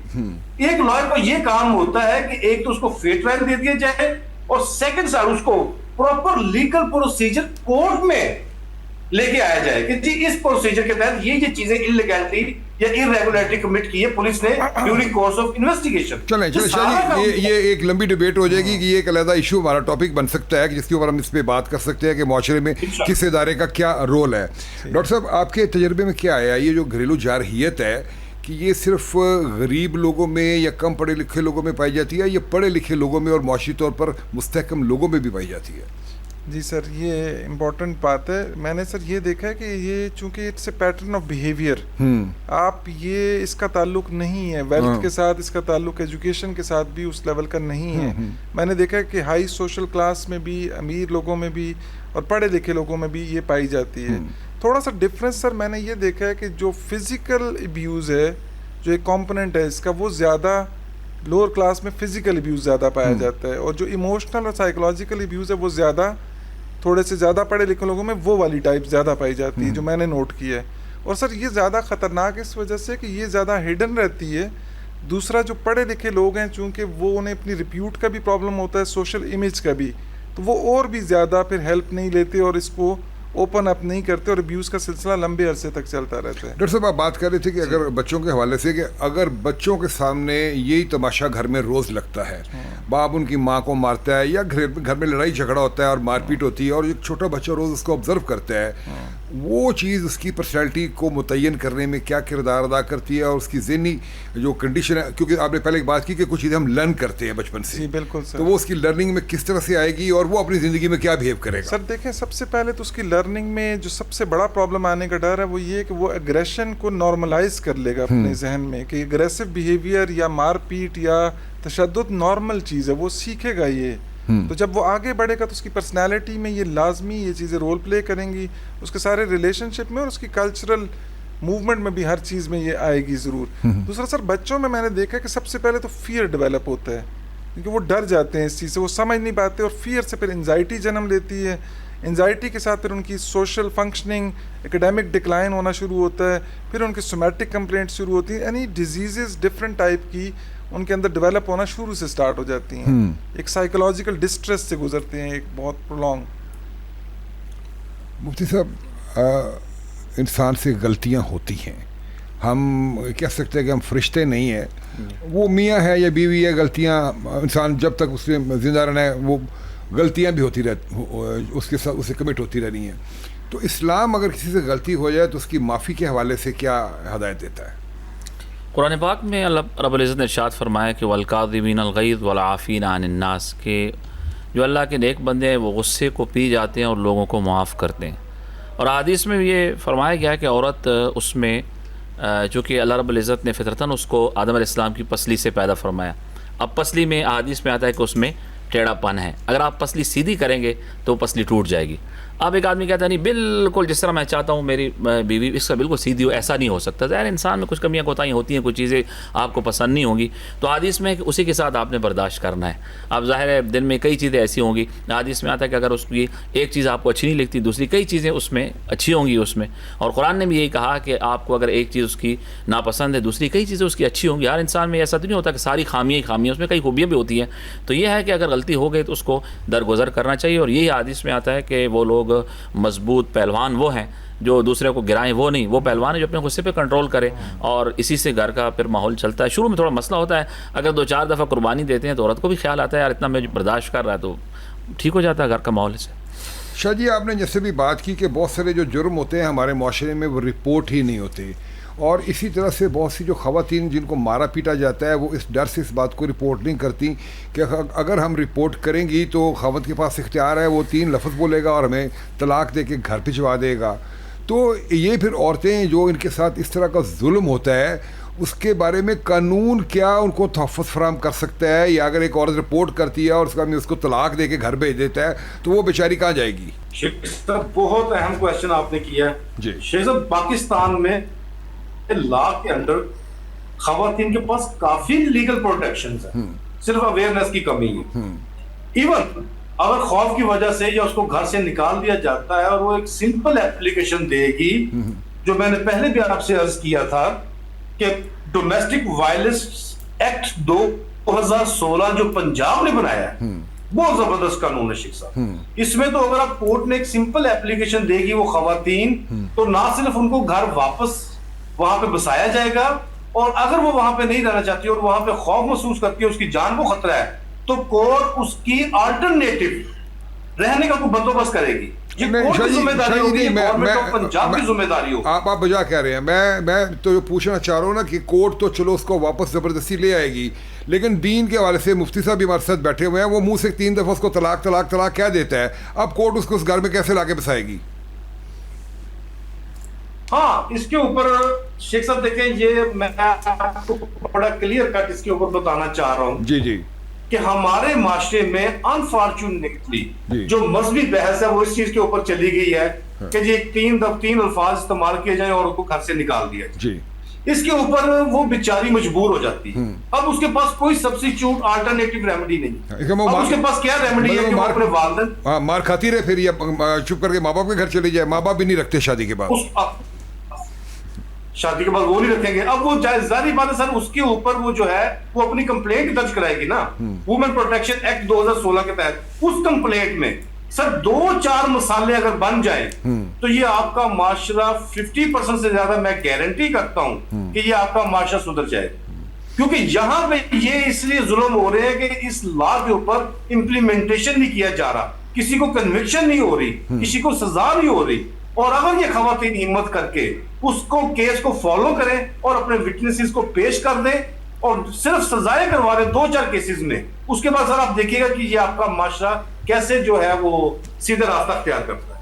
ایک لائر کو یہ کام ہوتا ہے کہ ایک تو اس کو فیئر ٹرائل دے دیا جائے، اور سیکنڈ سائڈ اس کو پراپر لیگل پروسیجر کورٹ میں لے کے آیا جائے کہ جی اس پروسیجر کے تحت یہ چیزیں انلیگلٹی یا irregularity کمٹ کی ہے پولیس نے ڈیورنگ کورس آف انویسٹیگیشن. چلیں یہ ایک لمبی ڈیبیٹ ہو جائے گی کہ یہ ایک علیحدہ ایشو ہمارا ٹاپک بن سکتا ہے جس کے اوپر ہم اس پہ بات کر سکتے ہیں کہ معاشرے میں کس ادارے کا کیا رول ہے. ڈاکٹر صاحب آپ کے تجربے میں کیا آیا یہ جو گھریلو جارحیت ہے کہ یہ صرف غریب لوگوں میں یا کم پڑھے لکھے لوگوں میں پائی جاتی ہے، یہ پڑھے لکھے لوگوں میں اور معاشی طور پر مستحکم لوگوں میں بھی پائی جاتی ہے؟ جی سر، یہ امپورٹنٹ بات ہے. میں نے سر یہ دیکھا ہے کہ یہ چونکہ it's a pattern of behaviour, آپ یہ اس کا تعلق نہیں ہے ویلتھ کے ساتھ، اس کا تعلق ایجوکیشن کے ساتھ بھی اس لیول کا نہیں ہے. میں نے دیکھا ہے کہ ہائی سوشل کلاس میں بھی، امیر لوگوں میں بھی اور پڑھے لکھے لوگوں میں بھی یہ پائی جاتی ہے. تھوڑا سا ڈفرینس سر میں نے یہ دیکھا ہے کہ جو فزیکل ابیوز ہے، جو ایک کمپوننٹ ہے اس کا، وہ زیادہ لوور کلاس میں فزیکل ابیوز زیادہ پایا جاتا ہے، اور جو ایموشنل اور سائیکولوجیکل ابیوز ہے وہ زیادہ تھوڑے سے زیادہ پڑھے لکھے لوگوں میں وہ والی ٹائپ زیادہ پائی جاتی ہے جو میں نے نوٹ کی ہے. اور سر یہ زیادہ خطرناک اس وجہ سے کہ یہ زیادہ ہڈن رہتی ہے. دوسرا جو پڑھے لکھے لوگ ہیں چونکہ وہ انہیں اپنی ریپیوٹ کا بھی پرابلم ہوتا ہے، سوشل امیج کا بھی، تو وہ اور بھی زیادہ پھر ہیلپ نہیں لیتے اور اس کو اوپن اپ نہیں کرتے، اور ابیوز کا سلسلہ لمبے عرصے تک چلتا رہتا ہے. ڈاکٹر صاحب آپ بات کر رہے تھے کہ اگر بچوں کے حوالے سے کہ اگر بچوں کے سامنے یہی تماشا گھر میں روز لگتا ہے، باپ ان کی ماں کو مارتا ہے یا گھر میں لڑائی جھگڑا ہوتا ہے اور مار پیٹ ہوتی ہے، اور ایک چھوٹا بچہ روز اس کو آبزرو کرتا ہے، وہ چیز اس کی پرسنالٹی کو متعین کرنے میں کیا کردار ادا کرتی ہے، اور اس کی ذہنی جو کنڈیشن ہے، کیونکہ آپ نے پہلے ایک بات کی کہ کچھ چیزیں ہم لرن کرتے ہیں بچپن سے، بالکل سر، تو وہ اس کی لرننگ میں کس طرح سے آئے گی اور وہ اپنی زندگی میں کیا بہیو کرے گا؟ سر دیکھیں، سب سے پہلے تو اس کی لرننگ میں جو سب سے بڑا پرابلم آنے کا ڈر ہے وہ یہ کہ وہ اگریشن کو نارملائز کر لے گا اپنے ذہن میں، کہ اگریسو بیہیویئر یا مار پیٹ یا تشدد نارمل چیز ہے، وہ سیکھے گا یہ. تو جب وہ آگے بڑھے گا تو اس کی پرسنالٹی میں یہ لازمی یہ چیزیں رول پلے کریں گی، اس کے سارے ریلیشن شپ میں اور اس کی کلچرل موومنٹ میں بھی ہر چیز میں یہ آئے گی ضرور. دوسرا سر بچوں میں نے دیکھا کہ سب سے پہلے تو فیئر ڈیولپ ہوتا ہے، کیونکہ وہ ڈر جاتے ہیں اس چیز سے، وہ سمجھ نہیں پاتے، اور فیئر سے پھر انزائٹی جنم لیتی ہے. انزائٹی کے ساتھ پھر ان کی سوشل فنکشننگ، ایکڈیمک ڈکلائن ہونا شروع ہوتا ہے، پھر ان کی سومیٹک کمپلینٹ شروع ہوتی ہیں، یعنی ڈیزیزز ڈفرینٹ ٹائپ کی ان کے اندر ڈیولپ ہونا شروع سے سٹارٹ ہو جاتی ہیں. ایک سائیکولوجیکل ڈسٹریس سے گزرتے ہیں، ایک بہت پرولونگ. مفتی صاحب انسان سے غلطیاں ہوتی ہیں، ہم کہہ سکتے ہیں کہ ہم فرشتے نہیں ہیں، وہ میاں ہے یا بیوی ہے، غلطیاں انسان جب تک اس میں زندہ رہنا ہے وہ غلطیاں بھی ہوتی اس کے ساتھ اسے کمٹ ہوتی رہنی ہیں. تو اسلام اگر کسی سے غلطی ہو جائے تو اس کی معافی کے حوالے سے کیا ہدایت دیتا ہے؟ قرآن پاک میں اللہ رب العزت نے ارشاد فرمایا کہ والکاظمین الغیظ والعافین عن الناس، کہ جو اللہ کے نیک بندے ہیں وہ غصے کو پی جاتے ہیں اور لوگوں کو معاف کرتے ہیں. اور حدیث میں بھی یہ فرمایا گیا کہ عورت اس میں چونکہ اللہ رب العزت نے فطرتاً اس کو آدم علیہ السلام کی پسلی سے پیدا فرمایا. اب پسلی میں حدیث میں آتا ہے کہ اس میں ٹیڑھا پن ہے. اگر آپ پسلی سیدھی کریں گے تو پسلی ٹوٹ جائے گی. اب ایک آدمی کہتا ہے نہیں بالکل جس طرح میں چاہتا ہوں میری بیوی اس کا بالکل سیدھی ہو, ایسا نہیں ہو سکتا. ظاہر انسان میں کچھ کمیاں کوتاہیاں ہوتی ہیں, کچھ چیزیں آپ کو پسند نہیں ہوں گی, تو حدیث میں اسی کے ساتھ آپ نے برداشت کرنا ہے. اب ظاہر ہے دن میں کئی چیزیں ایسی ہوں گی, حدیث میں آتا ہے کہ اگر اس کی ایک چیز آپ کو اچھی نہیں لگتی دوسری کئی چیزیں اس میں اچھی ہوں گی اس میں. اور قرآن نے بھی یہی کہا کہ آپ کو اگر ایک چیز اس کی ناپسند ہے دوسری کئی چیزیں اس کی اچھی ہوں گی. ہر انسان میں ایسا تو نہیں ہوتا کہ ساری خامیاں ہی خامیاں, اس میں کئی خوبیاں بھی ہوتی ہیں. تو یہ ہے کہ اگر غلطی ہو گئی تو اس کو درگزر کرنا چاہیے. اور یہی حدیث میں آتا ہے کہ وہ لوگ مضبوط پہلوان وہ ہیں جو دوسرے کو گرائیں, وہ نہیں, وہ پہلوان ہے جو اپنے غصے پہ کنٹرول کرے, اور اسی سے گھر کا پھر ماحول چلتا ہے. شروع میں تھوڑا مسئلہ ہوتا ہے, اگر 2-4 دفعہ قربانی دیتے ہیں تو عورت کو بھی خیال آتا ہے یار اتنا میں برداشت کر رہا ہے, تو ٹھیک ہو جاتا ہے گھر کا ماحول سے. شاہ جی آپ نے جیسے بھی بات کی کہ بہت سارے جو جرم ہوتے ہیں ہمارے معاشرے میں وہ رپورٹ ہی نہیں ہوتے, اور اسی طرح سے بہت سی جو خواتین جن کو مارا پیٹا جاتا ہے وہ اس ڈر سے اس بات کو رپورٹ نہیں کرتی کہ اگر ہم رپورٹ کریں گی تو خاوند کے پاس اختیار ہے, وہ 3 لفظ بولے گا اور ہمیں طلاق دے کے گھر بھجوا دے گا. تو یہ پھر عورتیں جو ان کے ساتھ اس طرح کا ظلم ہوتا ہے اس کے بارے میں قانون کیا ان کو تحفظ فراہم کر سکتا ہے, یا اگر ایک عورت رپورٹ کرتی ہے اور اس کا اس کو طلاق دے کے گھر بھیج دیتا ہے تو وہ بیچاری کہاں جائے گی؟ شیخ صاحب بہت اہم کویشچن آپ نے کیا ہے. جی شیخ صاحب پاکستان میں لا کے اندر خواتین کے پاس کافی لیگل پروٹیکشنز ہیں, صرف اویئرنیس کی کمی ہے. ایون اگر خوف کی وجہ سے یا اس کو گھر سے نکال دیا جاتا ہے اور وہ ایک سمپل اپلیکیشن دے گی, جو میں نے پہلے بھی آپ سے عرض کیا تھا کہ ڈومیسٹک وائلنس ایکٹ 2016 جو پنجاب نے بنایا ہے بہت زبردست قانون ہے شیخ صاحب. اس میں تو اگر آپ کورٹ نے ایک سمپل اپلیکیشن دے گی وہ خواتین, تو نہ صرف ان کو گھر واپس وہاں پہ بسایا جائے گا, اور اگر وہ وہاں پہ نہیں رہنا چاہتی اور وہاں پہ خوف محسوس کرتی ہے اس کی جان کو خطرہ ہے تو کورٹ اس کی آلٹرنیٹو رہنے کا کوئی بندوبست کرے گی. یہ کورٹ کی ذمہ داری ہوگی, یہ گورنمنٹ آف پنجاب کی ذمہ داری ہوگی. آپ بجا کہہ رہے ہیں, میں تو یہ پوچھنا چاہ رہا ہوں نا کہ کورٹ تو چلو اس کو واپس زبردستی لے آئے گی, لیکن دین کے حوالے سے مفتی صاحب بھی ہمارے ساتھ بیٹھے ہوئے ہیں, وہ منہ سے 3 دفعہ اس کو طلاق طلاق طلاق کہہ دیتا ہے, اب کورٹ اس کو اس گھر میں کیسے لا کے بسائے گی؟ ہاں اس کے اوپر شیخ صاحب دیکھیں, یہ میں آپ کو بڑا کلیئر کٹ اس کے اوپر بتانا چاہ رہا ہوں. جی جی کہ ہمارے معاشرے میں انفارچونیٹلی جو مذہبی بحث ہے وہ اس چیز کے اوپر چلی گئی ہے کہ جی 3 الفاظ استعمال کیے جائیں اور ان کو گھر سے نکال دیا جائے. جی اس کے اوپر وہ بیچاری مجبور ہو جاتی ہے. اب اس کے پاس کوئی سبسٹیچیوٹ آلٹرنیٹو ریمیڈی نہیں. اب اس کے پاس کیا ریمیڈی ہے کہ وہ اپنے والدین مار کھاتی رہے, پھر یہ چپ کر کے ماں باپ کے گھر چلی جائے. ماں باپ بھی نہیں رکھتے شادی کے بعد, شادی کے بعد وہ نہیں رکھیں گے. اب وہ ظاہری بات ہے سر, اس کے اوپر وہ جو ہے وہ اپنی کمپلینٹ درج کرائے گی نا وومن پروٹیکشن ایکٹ 2016 کے تحت. اس کمپلینٹ میں سر 2-4 مسالے اگر بن جائیں تو یہ آپ کا معاشرہ 50% سے زیادہ میں گارنٹی کرتا ہوں کہ یہ آپ کا معاشرہ سدھر جائے. کیونکہ یہاں پہ یہ اس لیے ظلم ہو رہے ہیں کہ اس لا کے اوپر امپلیمنٹیشن نہیں کیا جا رہا, کسی کو کنوکشن نہیں ہو رہی, کسی کو سزا نہیں ہو رہی. اور اگر یہ خواتین ہمت کر کے اس کو کیس کو فالو کریں اور اپنے وٹنسز کو پیش کر دیں اور صرف سزائیں کروا دیں 2-4 کیسز میں, اس کے بعد سر آپ دیکھیے گا کہ یہ آپ کا معاشرہ کیسے جو ہے وہ سیدھا راستہ اختیار کرتا ہے.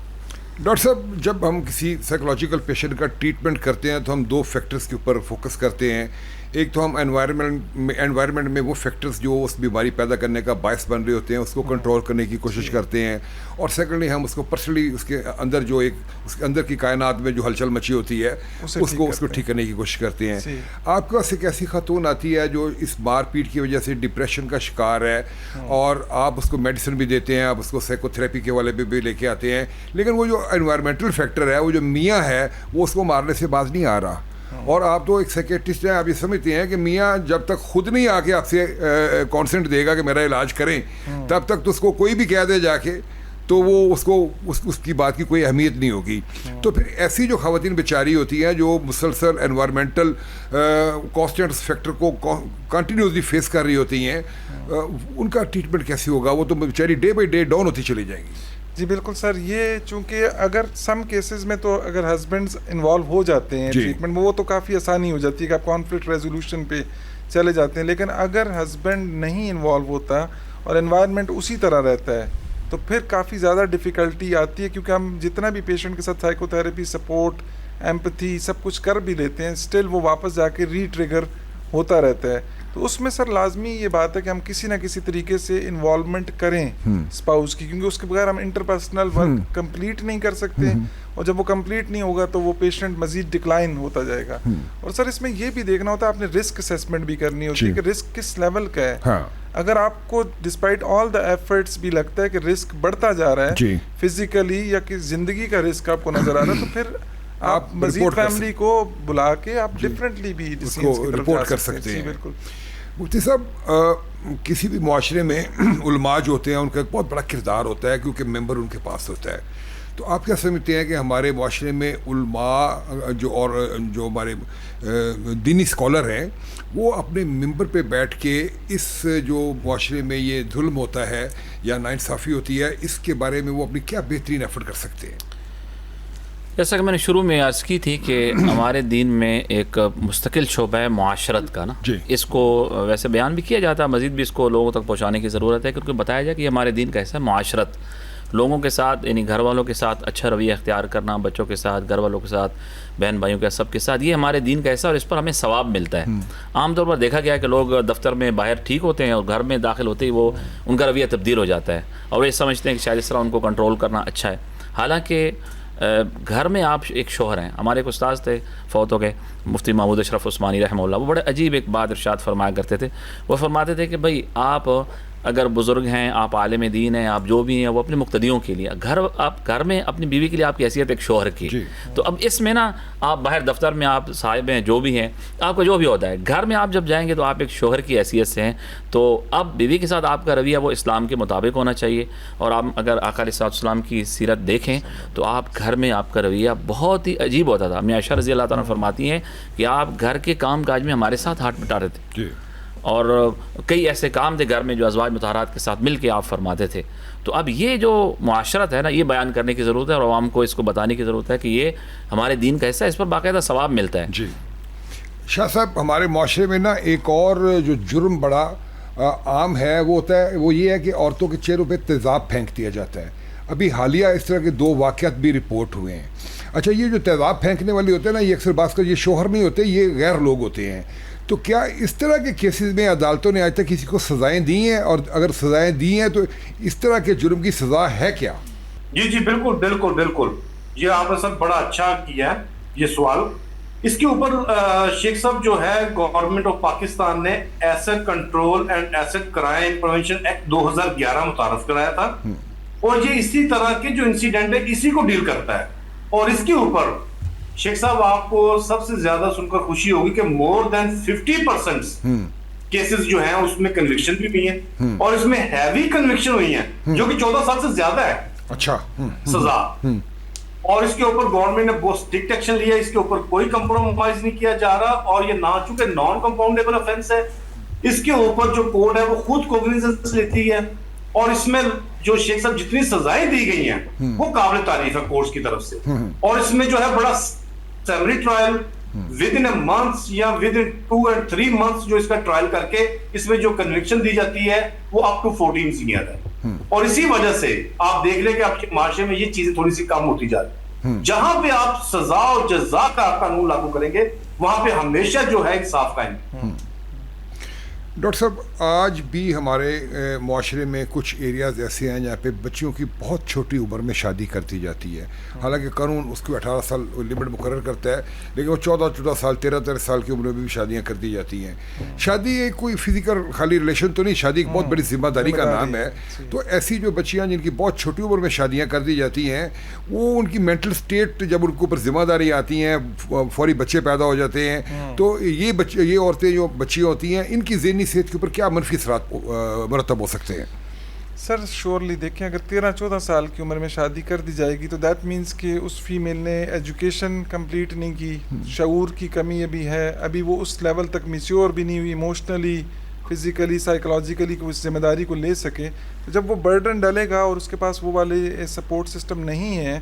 ڈاکٹر صاحب جب ہم کسی سائیکولوجیکل پیشنٹ کا ٹریٹمنٹ کرتے ہیں تو ہم 2 فیکٹرز کے اوپر فوکس کرتے ہیں. ایک تو ہم انوائرمنٹ میں وہ فیکٹرز جو اس بیماری پیدا کرنے کا باعث بن رہے ہوتے ہیں اس کو کنٹرول کرنے کی کوشش کرتے ہیں, اور سیکنڈلی ہم اس کو پرسنلی اس کے اندر جو ایک اس کے اندر کی کائنات میں جو ہلچل مچی ہوتی ہے اس کو ٹھیک کرنے کی کوشش کرتے ہیں. آپ کے پاس ایک ایسی خاتون آتی ہے جو اس مار پیٹ کی وجہ سے ڈپریشن کا شکار ہے, اور آپ اس کو میڈیسن بھی دیتے ہیں, آپ اس کو سائیکو تھراپی کے والے بھی لے کے آتے ہیں, لیکن وہ جو انوائرمنٹل فیکٹر ہے وہ جو میاں ہے وہ اس کو مارنے سے باز نہیں آ رہا. اور آپ تو ایک سائیکیٹرسٹ ہیں, آپ یہ سمجھتے ہیں کہ میاں جب تک خود نہیں آ کے آپ سے کانسنٹ دے گا کہ میرا علاج کریں, تب تک تو اس کو کوئی بھی کہہ دے جا کے تو وہ اس کی بات کی کوئی اہمیت نہیں ہوگی. تو پھر ایسی جو خواتین بیچاری ہوتی ہیں جو مسلسل انوائرمنٹل کانسٹنٹ فیکٹر کو کنٹینیوسلی فیس کر رہی ہوتی ہیں, ان کا ٹریٹمنٹ کیسے ہوگا؟ وہ تو بیچاری ڈے بائی ڈے ڈاؤن ہوتی چلی جائیں گی. جی بالکل سر, یہ چونکہ اگر سم کیسز میں تو اگر ہسبینڈز انوالو ہو جاتے ہیں ٹریٹمنٹ میں وہ تو کافی آسانی ہو جاتی ہے کہ آپ کانفلکٹ ریزولوشن پہ چلے جاتے ہیں. لیکن اگر ہسبینڈ نہیں انوالو ہوتا اور انوائرمنٹ اسی طرح رہتا ہے تو پھر کافی زیادہ ڈیفیکلٹی آتی ہے, کیونکہ ہم جتنا بھی پیشنٹ کے ساتھ سائیکو تھراپی, سپورٹ, ایمپتھی سب کچھ کر بھی لیتے ہیں, اسٹل وہ واپس جا کے ری ٹریگر ہوتا رہتا ہے. تو اس میں سر لازمی یہ بات ہے کہ ہم کسی نہ کسی طریقے سے انوالومنٹ کریں اسپاؤس کی، کیونکہ اس کے بغیر ہم انٹرپرسنل ورک کمپلیٹ نہیں کر سکتے، اور جب وہ کمپلیٹ نہیں ہوگا تو وہ پیشنٹ مزید ڈکلائن ہوتا جائے گا. اور سر اس میں یہ بھی دیکھنا ہوتا ہے، آپ نے رسک اسیسمنٹ بھی کرنی ہوتی ہے کہ رسک کس لیول کا ہے. اگر آپ کو ڈسپائٹ آل دا ایفرٹس بھی لگتا ہے کہ رسک بڑھتا جا رہا ہے فزیکلی یا کہ زندگی کا رسک آپ کو نظر آ رہا ہے، تو پھر آپ مزید فیملی کو بلا کے آپ ڈفرینٹلی بھی رپورٹ کر سکتے ہیں. بالکل مفتی صاحب، کسی بھی معاشرے میں علماء جو ہوتے ہیں ان کا ایک بہت بڑا کردار ہوتا ہے کیونکہ ممبر ان کے پاس ہوتا ہے. تو آپ کیا سمجھتے ہیں کہ ہمارے معاشرے میں علماء جو ہمارے دینی اسکالر ہیں وہ اپنے ممبر پہ بیٹھ کے اس جو معاشرے میں یہ ظلم ہوتا ہے یا ناانصافی ہوتی ہے اس کے بارے میں وہ اپنی کیا بہترین ایفرٹ کر سکتے ہیں؟ جیسا کہ میں نے شروع میں عرض کی تھی کہ ہمارے دین میں ایک مستقل شعبہ ہے معاشرت کا نا، اس کو ویسے بیان بھی کیا جاتا ہے، مزید بھی اس کو لوگوں تک پہنچانے کی ضرورت ہے کیونکہ بتایا جائے کہ یہ ہمارے دین کا ایسا معاشرت، لوگوں کے ساتھ یعنی گھر والوں کے ساتھ اچھا رویہ اختیار کرنا، بچوں کے ساتھ، گھر والوں کے ساتھ، بہن بھائیوں کے سب کے ساتھ، یہ ہمارے دین کا ایسا اور اس پر ہمیں ثواب ملتا ہے. عام طور پر دیکھا گیا ہے کہ لوگ دفتر میں باہر ٹھیک ہوتے ہیں اور گھر میں داخل ہوتے ہی وہ ان کا رویہ تبدیل ہو جاتا ہے اور یہ سمجھتے ہیں کہ شاید اس طرح ان کو کنٹرول کرنا اچھا ہے. حالانکہ گھر میں آپ ایک شوہر ہیں. ہمارے ایک استاذ تھے فوت ہو گئے، مفتی محمود اشرف عثمانی رحمہ اللہ، وہ بڑے عجیب ایک بات ارشاد فرمایا کرتے تھے. وہ فرماتے تھے کہ بھائی آپ اگر بزرگ ہیں، آپ عالم دین ہیں، آپ جو بھی ہیں، وہ اپنے مقتدیوں کے لیے، آپ گھر میں اپنی بیوی کے لیے آپ کی حیثیت ایک شوہر کی. تو اب اس میں نا آپ باہر دفتر میں آپ صاحب ہیں، جو بھی ہیں، آپ کا جو بھی ہوتا ہے، گھر میں آپ جب جائیں گے تو آپ ایک شوہر کی حیثیت سے ہیں. تو اب بیوی کے ساتھ آپ کا رویہ وہ اسلام کے مطابق ہونا چاہیے. اور آپ اگر آقا علیہ السلام کی سیرت دیکھیں تو آپ گھر میں آپ کا رویہ بہت ہی عجیب ہوتا تھا. عائشہ رضی اللہ تعالیٰ فرماتی ہیں کہ آپ گھر کے کام کاج میں ہمارے ساتھ ہاتھ بٹاتے تھے، اور کئی ایسے کام تھے گھر میں جو ازواج مطہرات کے ساتھ مل کے آپ فرماتے تھے. تو اب یہ جو معاشرت ہے نا، یہ بیان کرنے کی ضرورت ہے اور عوام کو اس کو بتانے کی ضرورت ہے کہ یہ ہمارے دین کا حصہ ہے، اس پر باقاعدہ ثواب ملتا ہے. جی شاہ صاحب، ہمارے معاشرے میں نا ایک اور جو جرم بڑا عام ہے وہ ہوتا ہے، وہ یہ ہے کہ عورتوں کے چہروں پہ تیزاب پھینک دیا جاتا ہے. ابھی حالیہ اس طرح کے 2 واقعات بھی رپورٹ ہوئے ہیں. اچھا، یہ جو تیزاب پھینکنے والے ہوتے ہیں نا، یہ اکثر بعض کا یہ شوہر نہیں ہوتے، یہ غیر لوگ ہوتے ہیں. تو کیا اس طرح کے کیسز میں عدالتوں نے آج تک کسی کو سزائیں دی ہیں؟ اور اگر سزائیں دی ہیں تو اس طرح کے جرم کی سزا ہے کیا؟ جی بالکل بالکل بالکل، یہ آپ نے سب بڑا اچھا کیا ہے یہ سوال. اس کے اوپر شیخ صاحب جو ہے گورنمنٹ آف پاکستان نے acid control and acid crime prevention act 2011 متعارف کرایا تھا، اور یہ اسی طرح کے جو انسیڈنٹ ہے اسی کو ڈیل کرتا ہے. اور اس کے اوپر شیخ صاحب آپ کو سب سے زیادہ سن کر خوشی ہوگی کہ مور دین 50% کیسز جو ہیں اس میں کنوکشن بھی ہوئی ہیں، اور اس میں ہیوی کنوکشن ہوئی ہیں جو کہ 14 سال سے زیادہ ہے اچھا سزا. اور اس کے اوپر گورنمنٹ نے بہت اسٹرکٹ ایکشن لیا، اس کے اوپر کوئی کمپرومائز نہیں کیا جا رہا. اور یہ نہ چونکہ نان کمپاؤنڈیبل افینس ہے، اس کے اوپر جو کوڈ ہے وہ خود کوگنیزنس لیتی ہے. اور اس میں جو شیخ صاحب جتنی سزائیں دی گئی ہیں وہ قابل تعریف ہے کورٹس کی طرف سے. اور اس میں جو ہے بڑا summary trial within a months یا ود ان 2 and 3 months جو اس کا ٹرائل کر کے اس میں جو کنوکشن دی جاتی ہے وہ up to 14 سینئر ہے. اور اسی وجہ سے آپ دیکھ لیں کہ آپ کے معاشرے میں یہ چیزیں تھوڑی سی کم ہوتی جا رہی ہیں. جہاں پہ آپ سزا اور جزا کا قانون لاگو کریں گے وہاں پہ ہمیشہ جو ہے انصاف قائم. ڈاکٹر صاحب، آج بھی ہمارے معاشرے میں کچھ ایریاز ایسے ہیں جہاں پہ بچیوں کی بہت چھوٹی عمر میں شادی کرتی جاتی ہے. حالانکہ قانون اس کو 18 سال لمٹ مقرر کرتا ہے، لیکن وہ 14 سال 13 سال کی عمر میں بھی شادیاں کر دی جاتی ہیں. شادی ایک کوئی فزیکل خالی ریلیشن تو نہیں، شادی ایک بہت بڑی ذمہ داری کا نام ہے. تو ایسی جو بچیاں جن کی بہت چھوٹی عمر میں شادیاں کر دی جاتی ہیں، وہ ان کی مینٹل اسٹیٹ جب ان کے اوپر ذمہ داری آتی ہیں، فوری بچے پیدا ہو جاتے ہیں، تو یہ عورتیں جو بچیاں ہوتی ہیں ان کی ذہنی صحت کے اوپر کیا منفی اثرات مرتب ہو سکتے ہیں؟ سر شیورلی دیکھیں، اگر 13-14 سال کی عمر میں شادی کر دی جائے گی تو دیٹ مینس کہ اس فیمیل نے ایجوکیشن کمپلیٹ نہیں کی، شعور کی کمی ابھی ہے، ابھی وہ اس لیول تک میچیور بھی نہیں ہوئی ایموشنلی، فزیکلی، سائیکولوجیکلی کہ اس ذمہ داری کو لے سکے. تو جب وہ برڈن ڈالے گا اور اس کے پاس وہ والے سپورٹ سسٹم نہیں ہے،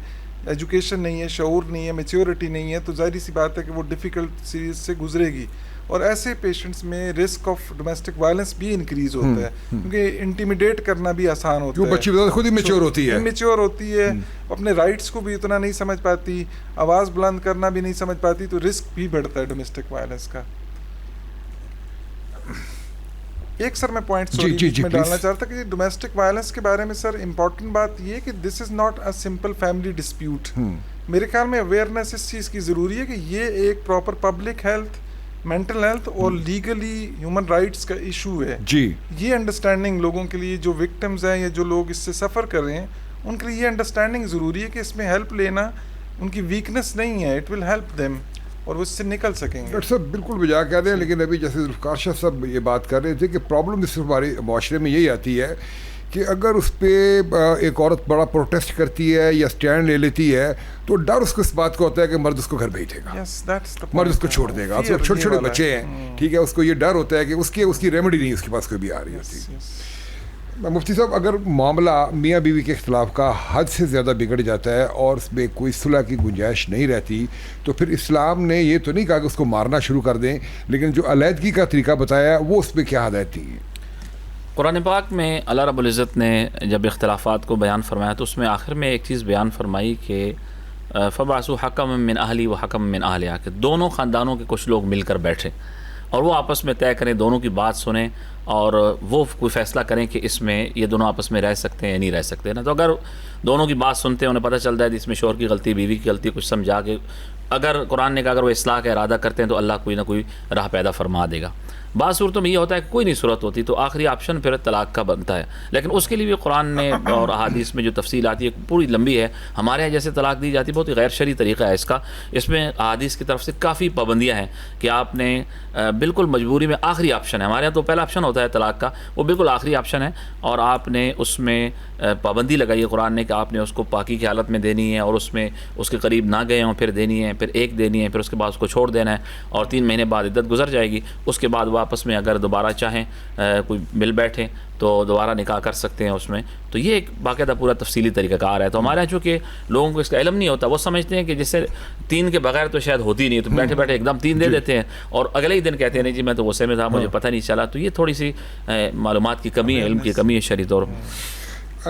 ایجوکیشن نہیں ہے، شعور نہیں ہے، میچیورٹی نہیں ہے، تو ظاہری سی بات ہے کہ وہ ڈیفیکلٹ سیریز سے گزرے گی. اور ایسے پیشنٹس میں رسک آف ڈومیسٹک وائلنس بھی انکریز ہوتا ہے، کیونکہ انٹیمیڈیٹ کرنا بھی آسان ہوتا ہے. بچی خود ہی میچور ہوتی ہے، میچور ہوتی ہے، اپنے رائٹس کو بھی اتنا نہیں سمجھ پاتی، آواز بلند کرنا بھی نہیں سمجھ پاتی، تو رسک بھی بڑھتا ہے ڈومیسٹک وائلنس کا. ایک سر میں پوائنٹ جی میں ڈالنا چاہتا کہ ڈومیسٹک وائلنس کے بارے میں سر امپورٹنٹ بات یہ کہ this is not a simple family dispute. میرے خیال میں اویئرنیس اس چیز کی ضروری ہے کہ یہ ایک proper public health, mental health اور لیگلی ہیومن رائٹس کا ایشو ہے. جی یہ انڈرسٹینڈنگ لوگوں کے لیے جو وکٹمز ہیں یا جو لوگ اس سے سفر کر رہے ہیں ان کے لیے یہ انڈرسٹینڈنگ ضروری ہے کہ اس میں ہیلپ لینا ان کی ویکنیس نہیں ہے، اٹ ول ہیلپ دیم اور وہ اس سے نکل سکیں گے. ڈاکٹر صاحب بالکل بجا کہہ رہے ہیں، لیکن ابھی جیسے ذوالفقار شاہ صاحب یہ بات کر رہے تھے کہ پرابلم اس ہمارے معاشرے میں یہی آتی ہے کہ اگر اس پہ ایک عورت بڑا پروٹیسٹ کرتی ہے یا اسٹینڈ لے لیتی ہے تو ڈر اس کو اس بات کا ہوتا ہے کہ مرد اس کو گھر بھیج دے گا، مرد اس کو چھوڑ دے گا. چھوٹے چھوٹے بچے ہیں، ٹھیک ہے، اس کو یہ ڈر ہوتا ہے کہ اس کی ریمیڈی نہیں اس کے پاس کوئی بھی آ رہی ہوتی. مفتی صاحب اگر معاملہ میاں بیوی کے اختلاف کا حد سے زیادہ بگڑ جاتا ہے اور اس میں کوئی صلح کی گنجائش نہیں رہتی تو پھر اسلام نے یہ تو نہیں کہا کہ اس کو مارنا شروع کر دیں، لیکن جو علیحدگی کا طریقہ بتایا وہ اس پہ کیا ہدایت دی ہے؟ قرآن پاک میں اللہ رب العزت نے جب اختلافات کو بیان فرمایا تو اس میں آخر میں ایک چیز بیان فرمائی کہ فبعثوا حکما من اہلی و حکما من اہلیہ، کہ دونوں خاندانوں کے کچھ لوگ مل کر بیٹھے اور وہ آپس میں طے کریں، دونوں کی بات سنیں اور وہ کوئی فیصلہ کریں کہ اس میں یہ دونوں آپس میں رہ سکتے ہیں یا نہیں رہ سکتے نا. تو اگر دونوں کی بات سنتے ہیں، انہیں پتہ چلتا ہے کہ اس میں شوہر کی غلطی، بیوی کی غلطی، کچھ سمجھا کے اگر قرآن نے کہا اگر وہ اصلاح کا ارادہ کرتے ہیں تو اللہ کوئی نہ کوئی راہ پیدا فرما دے گا. بعض صورتوں میں یہ ہوتا ہے کہ کوئی نہیں صورت ہوتی تو آخری آپشن پھر طلاق کا بنتا ہے، لیکن اس کے لیے بھی قرآن نے اور احادیث میں جو تفصیل آتی ہے پوری لمبی ہے. ہمارے یہاں جیسے طلاق دی جاتی ہے بہت ہی غیر شرعی طریقہ ہے اس کا، اس میں احادیث کی طرف سے کافی پابندیاں ہیں کہ آپ نے بالکل مجبوری میں آخری آپشن ہے. ہمارے یہاں تو پہلا آپشن ہوتا ہے طلاق کا، وہ بالکل آخری آپشن ہے اور آپ نے اس میں پابندی لگائی ہے قرآن نے کہ آپ نے اس کو پاکی کی حالت میں دینی ہے اور اس میں اس کے قریب نہ گئے ہوں پھر دینی ہے، پھر ایک دینی ہے، پھر اس کے بعد اس کو چھوڑ دینا ہے اور 3 مہینے بعد عدت گزر جائے گی. اس کے بعد وہ آپس میں اگر دوبارہ چاہیں کوئی مل بیٹھیں تو دوبارہ نکاح کر سکتے ہیں اس میں. تو یہ ایک باقاعدہ پورا تفصیلی طریقہ کار ہے. تو ہمارے یہاں چونکہ لوگوں کو اس کا علم نہیں ہوتا، وہ سمجھتے ہیں کہ جس سے 3 کے بغیر تو شاید ہوتی نہیں، تو بیٹھے بیٹھے ایک دم 3 دے دیتے ہیں اور اگلے ہی دن کہتے ہیں نہیں جی میں تو غصے میں تھا، مجھے پتہ نہیں چلا. تو یہ تھوڑی سی معلومات کی کمی ہے، علم کی کمی ہے شرعی طور.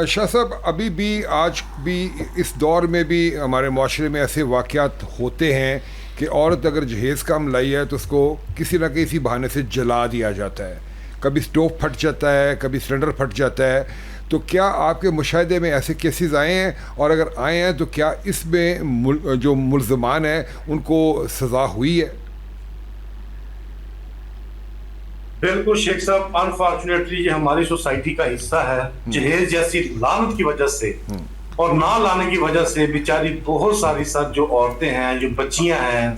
شاہ صاحب ابھی بھی آج بھی اس دور میں بھی ہمارے معاشرے میں ایسے واقعات ہوتے ہیں کہ عورت اگر جہیز کام لائی ہے تو اس کو کسی نہ کسی بہانے سے جلا دیا جاتا ہے، کبھی اسٹوو پھٹ جاتا ہے، کبھی سلنڈر پھٹ جاتا ہے. تو کیا آپ کے مشاہدے میں ایسے کیسز آئے ہیں، اور اگر آئے ہیں تو کیا اس میں جو ملزمان ہیں ان کو سزا ہوئی ہے؟ بالکل شیخ صاحب، انفارچونیٹلی یہ ہماری سوسائٹی کا حصہ ہے. جہیز جیسی لعنت کی وجہ سے اور نہ لانے کی وجہ سے بیچاری بہت ساری سب جو عورتیں ہیں، جو بچیاں ہیں،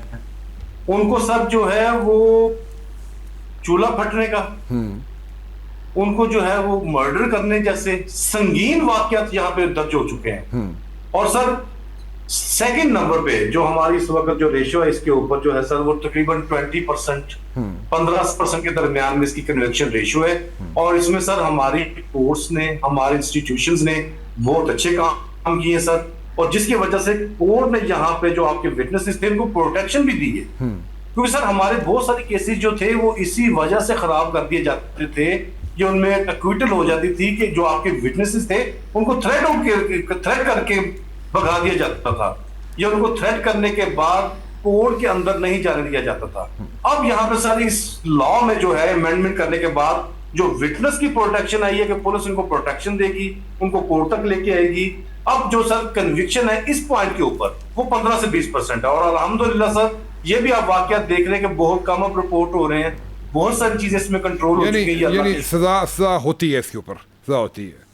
ان کو سب جو ہے وہ چولہا پھٹنے کا، ان کو جو ہے وہ مرڈر کرنے جیسے سنگین واقعات یہاں پہ درج ہو چکے ہیں. اور سر سیکنڈ نمبر پہ جو ہماری اس وقت جو ریشو ہے اس کے اوپر جو ہے سر وہ تقریباً 20%، 15% کے درمیان میں اس کی کنویکشن ریشو ہے. اور اس میں سر ہماری کورٹس نے، ہمارے انسٹیٹیوشنز نے بہت اچھے کام کیے سر، اور جس کی وجہ سے کورٹ نے یہاں پہ جو آپ کے وٹنسز تھے ان کو پروٹیکشن بھی دی ہے. کیونکہ سر ہمارے بہت سارے کیسز جو تھے وہ اسی وجہ سے خراب کر دیے جاتے تھے کہ ان میں ایکویٹل ہو جاتی تھی کہ جو آپ کے وٹنسز تھے ان کو تھریٹ کر کے بھگا دیا جاتا تھا، یا ان کو تھریٹ کرنے کے بعد کورٹ کے اندر نہیں جانے دیا جاتا تھا. اب یہاں پہ سر اس لا میں جو ہے امینڈمنٹ کرنے کے بعد جو وٹنس کی پروٹیکشن آئی ہے کہ پولیس ان کو پروٹیکشن دے گی، ان کو کورٹ تک لے کے آئے گی. اب جو سر کنوکشن ہے اس پوائنٹ کے اوپر وہ 15 سے 20% ہے. اور الحمدللہ سر یہ بھی آپ واقعات دیکھ رہے ہیں کہ بہت کم اب رپورٹ ہو رہے ہیں، بہت ساری چیزیں اس میں کنٹرول ہو چکی ہیں. یعنی سزا ہوتی ہے، اس کے اوپر سزا ہوتی ہے.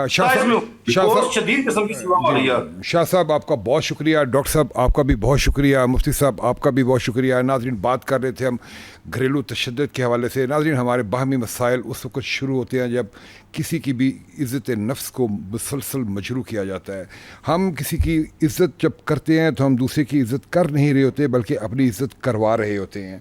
شاہ صاحب آپ کا بہت شکریہ، ڈاکٹر صاحب آپ کا بھی بہت شکریہ، مفتی صاحب آپ کا بھی بہت شکریہ. ناظرین بات کر رہے تھے ہم گھریلو تشدد کے حوالے سے. ناظرین ہمارے باہمی مسائل اس وقت شروع ہوتے ہیں جب کسی کی بھی عزت نفس کو مسلسل مجروح کیا جاتا ہے. ہم کسی کی عزت جب کرتے ہیں تو ہم دوسرے کی عزت کر نہیں رہے ہوتے بلکہ اپنی عزت کروا رہے ہوتے ہیں.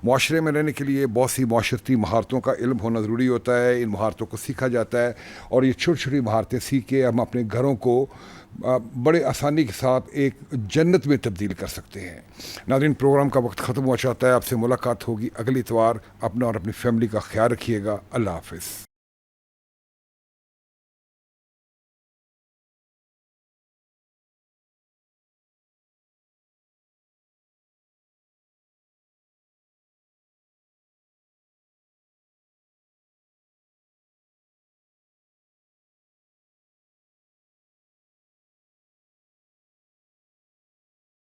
معاشرے میں رہنے کے لیے بہت سی معاشرتی مہارتوں کا علم ہونا ضروری ہوتا ہے. ان مہارتوں کو سیکھا جاتا ہے اور یہ چھوٹی چھوٹی مہارتیں سیکھ کے ہم اپنے گھروں کو بڑے آسانی کے ساتھ ایک جنت میں تبدیل کر سکتے ہیں. ناظرین پروگرام کا وقت ختم ہوا چاہتا ہے. آپ سے ملاقات ہوگی اگلی اتوار. اپنا اور اپنی فیملی کا خیال رکھیے گا. اللہ حافظ.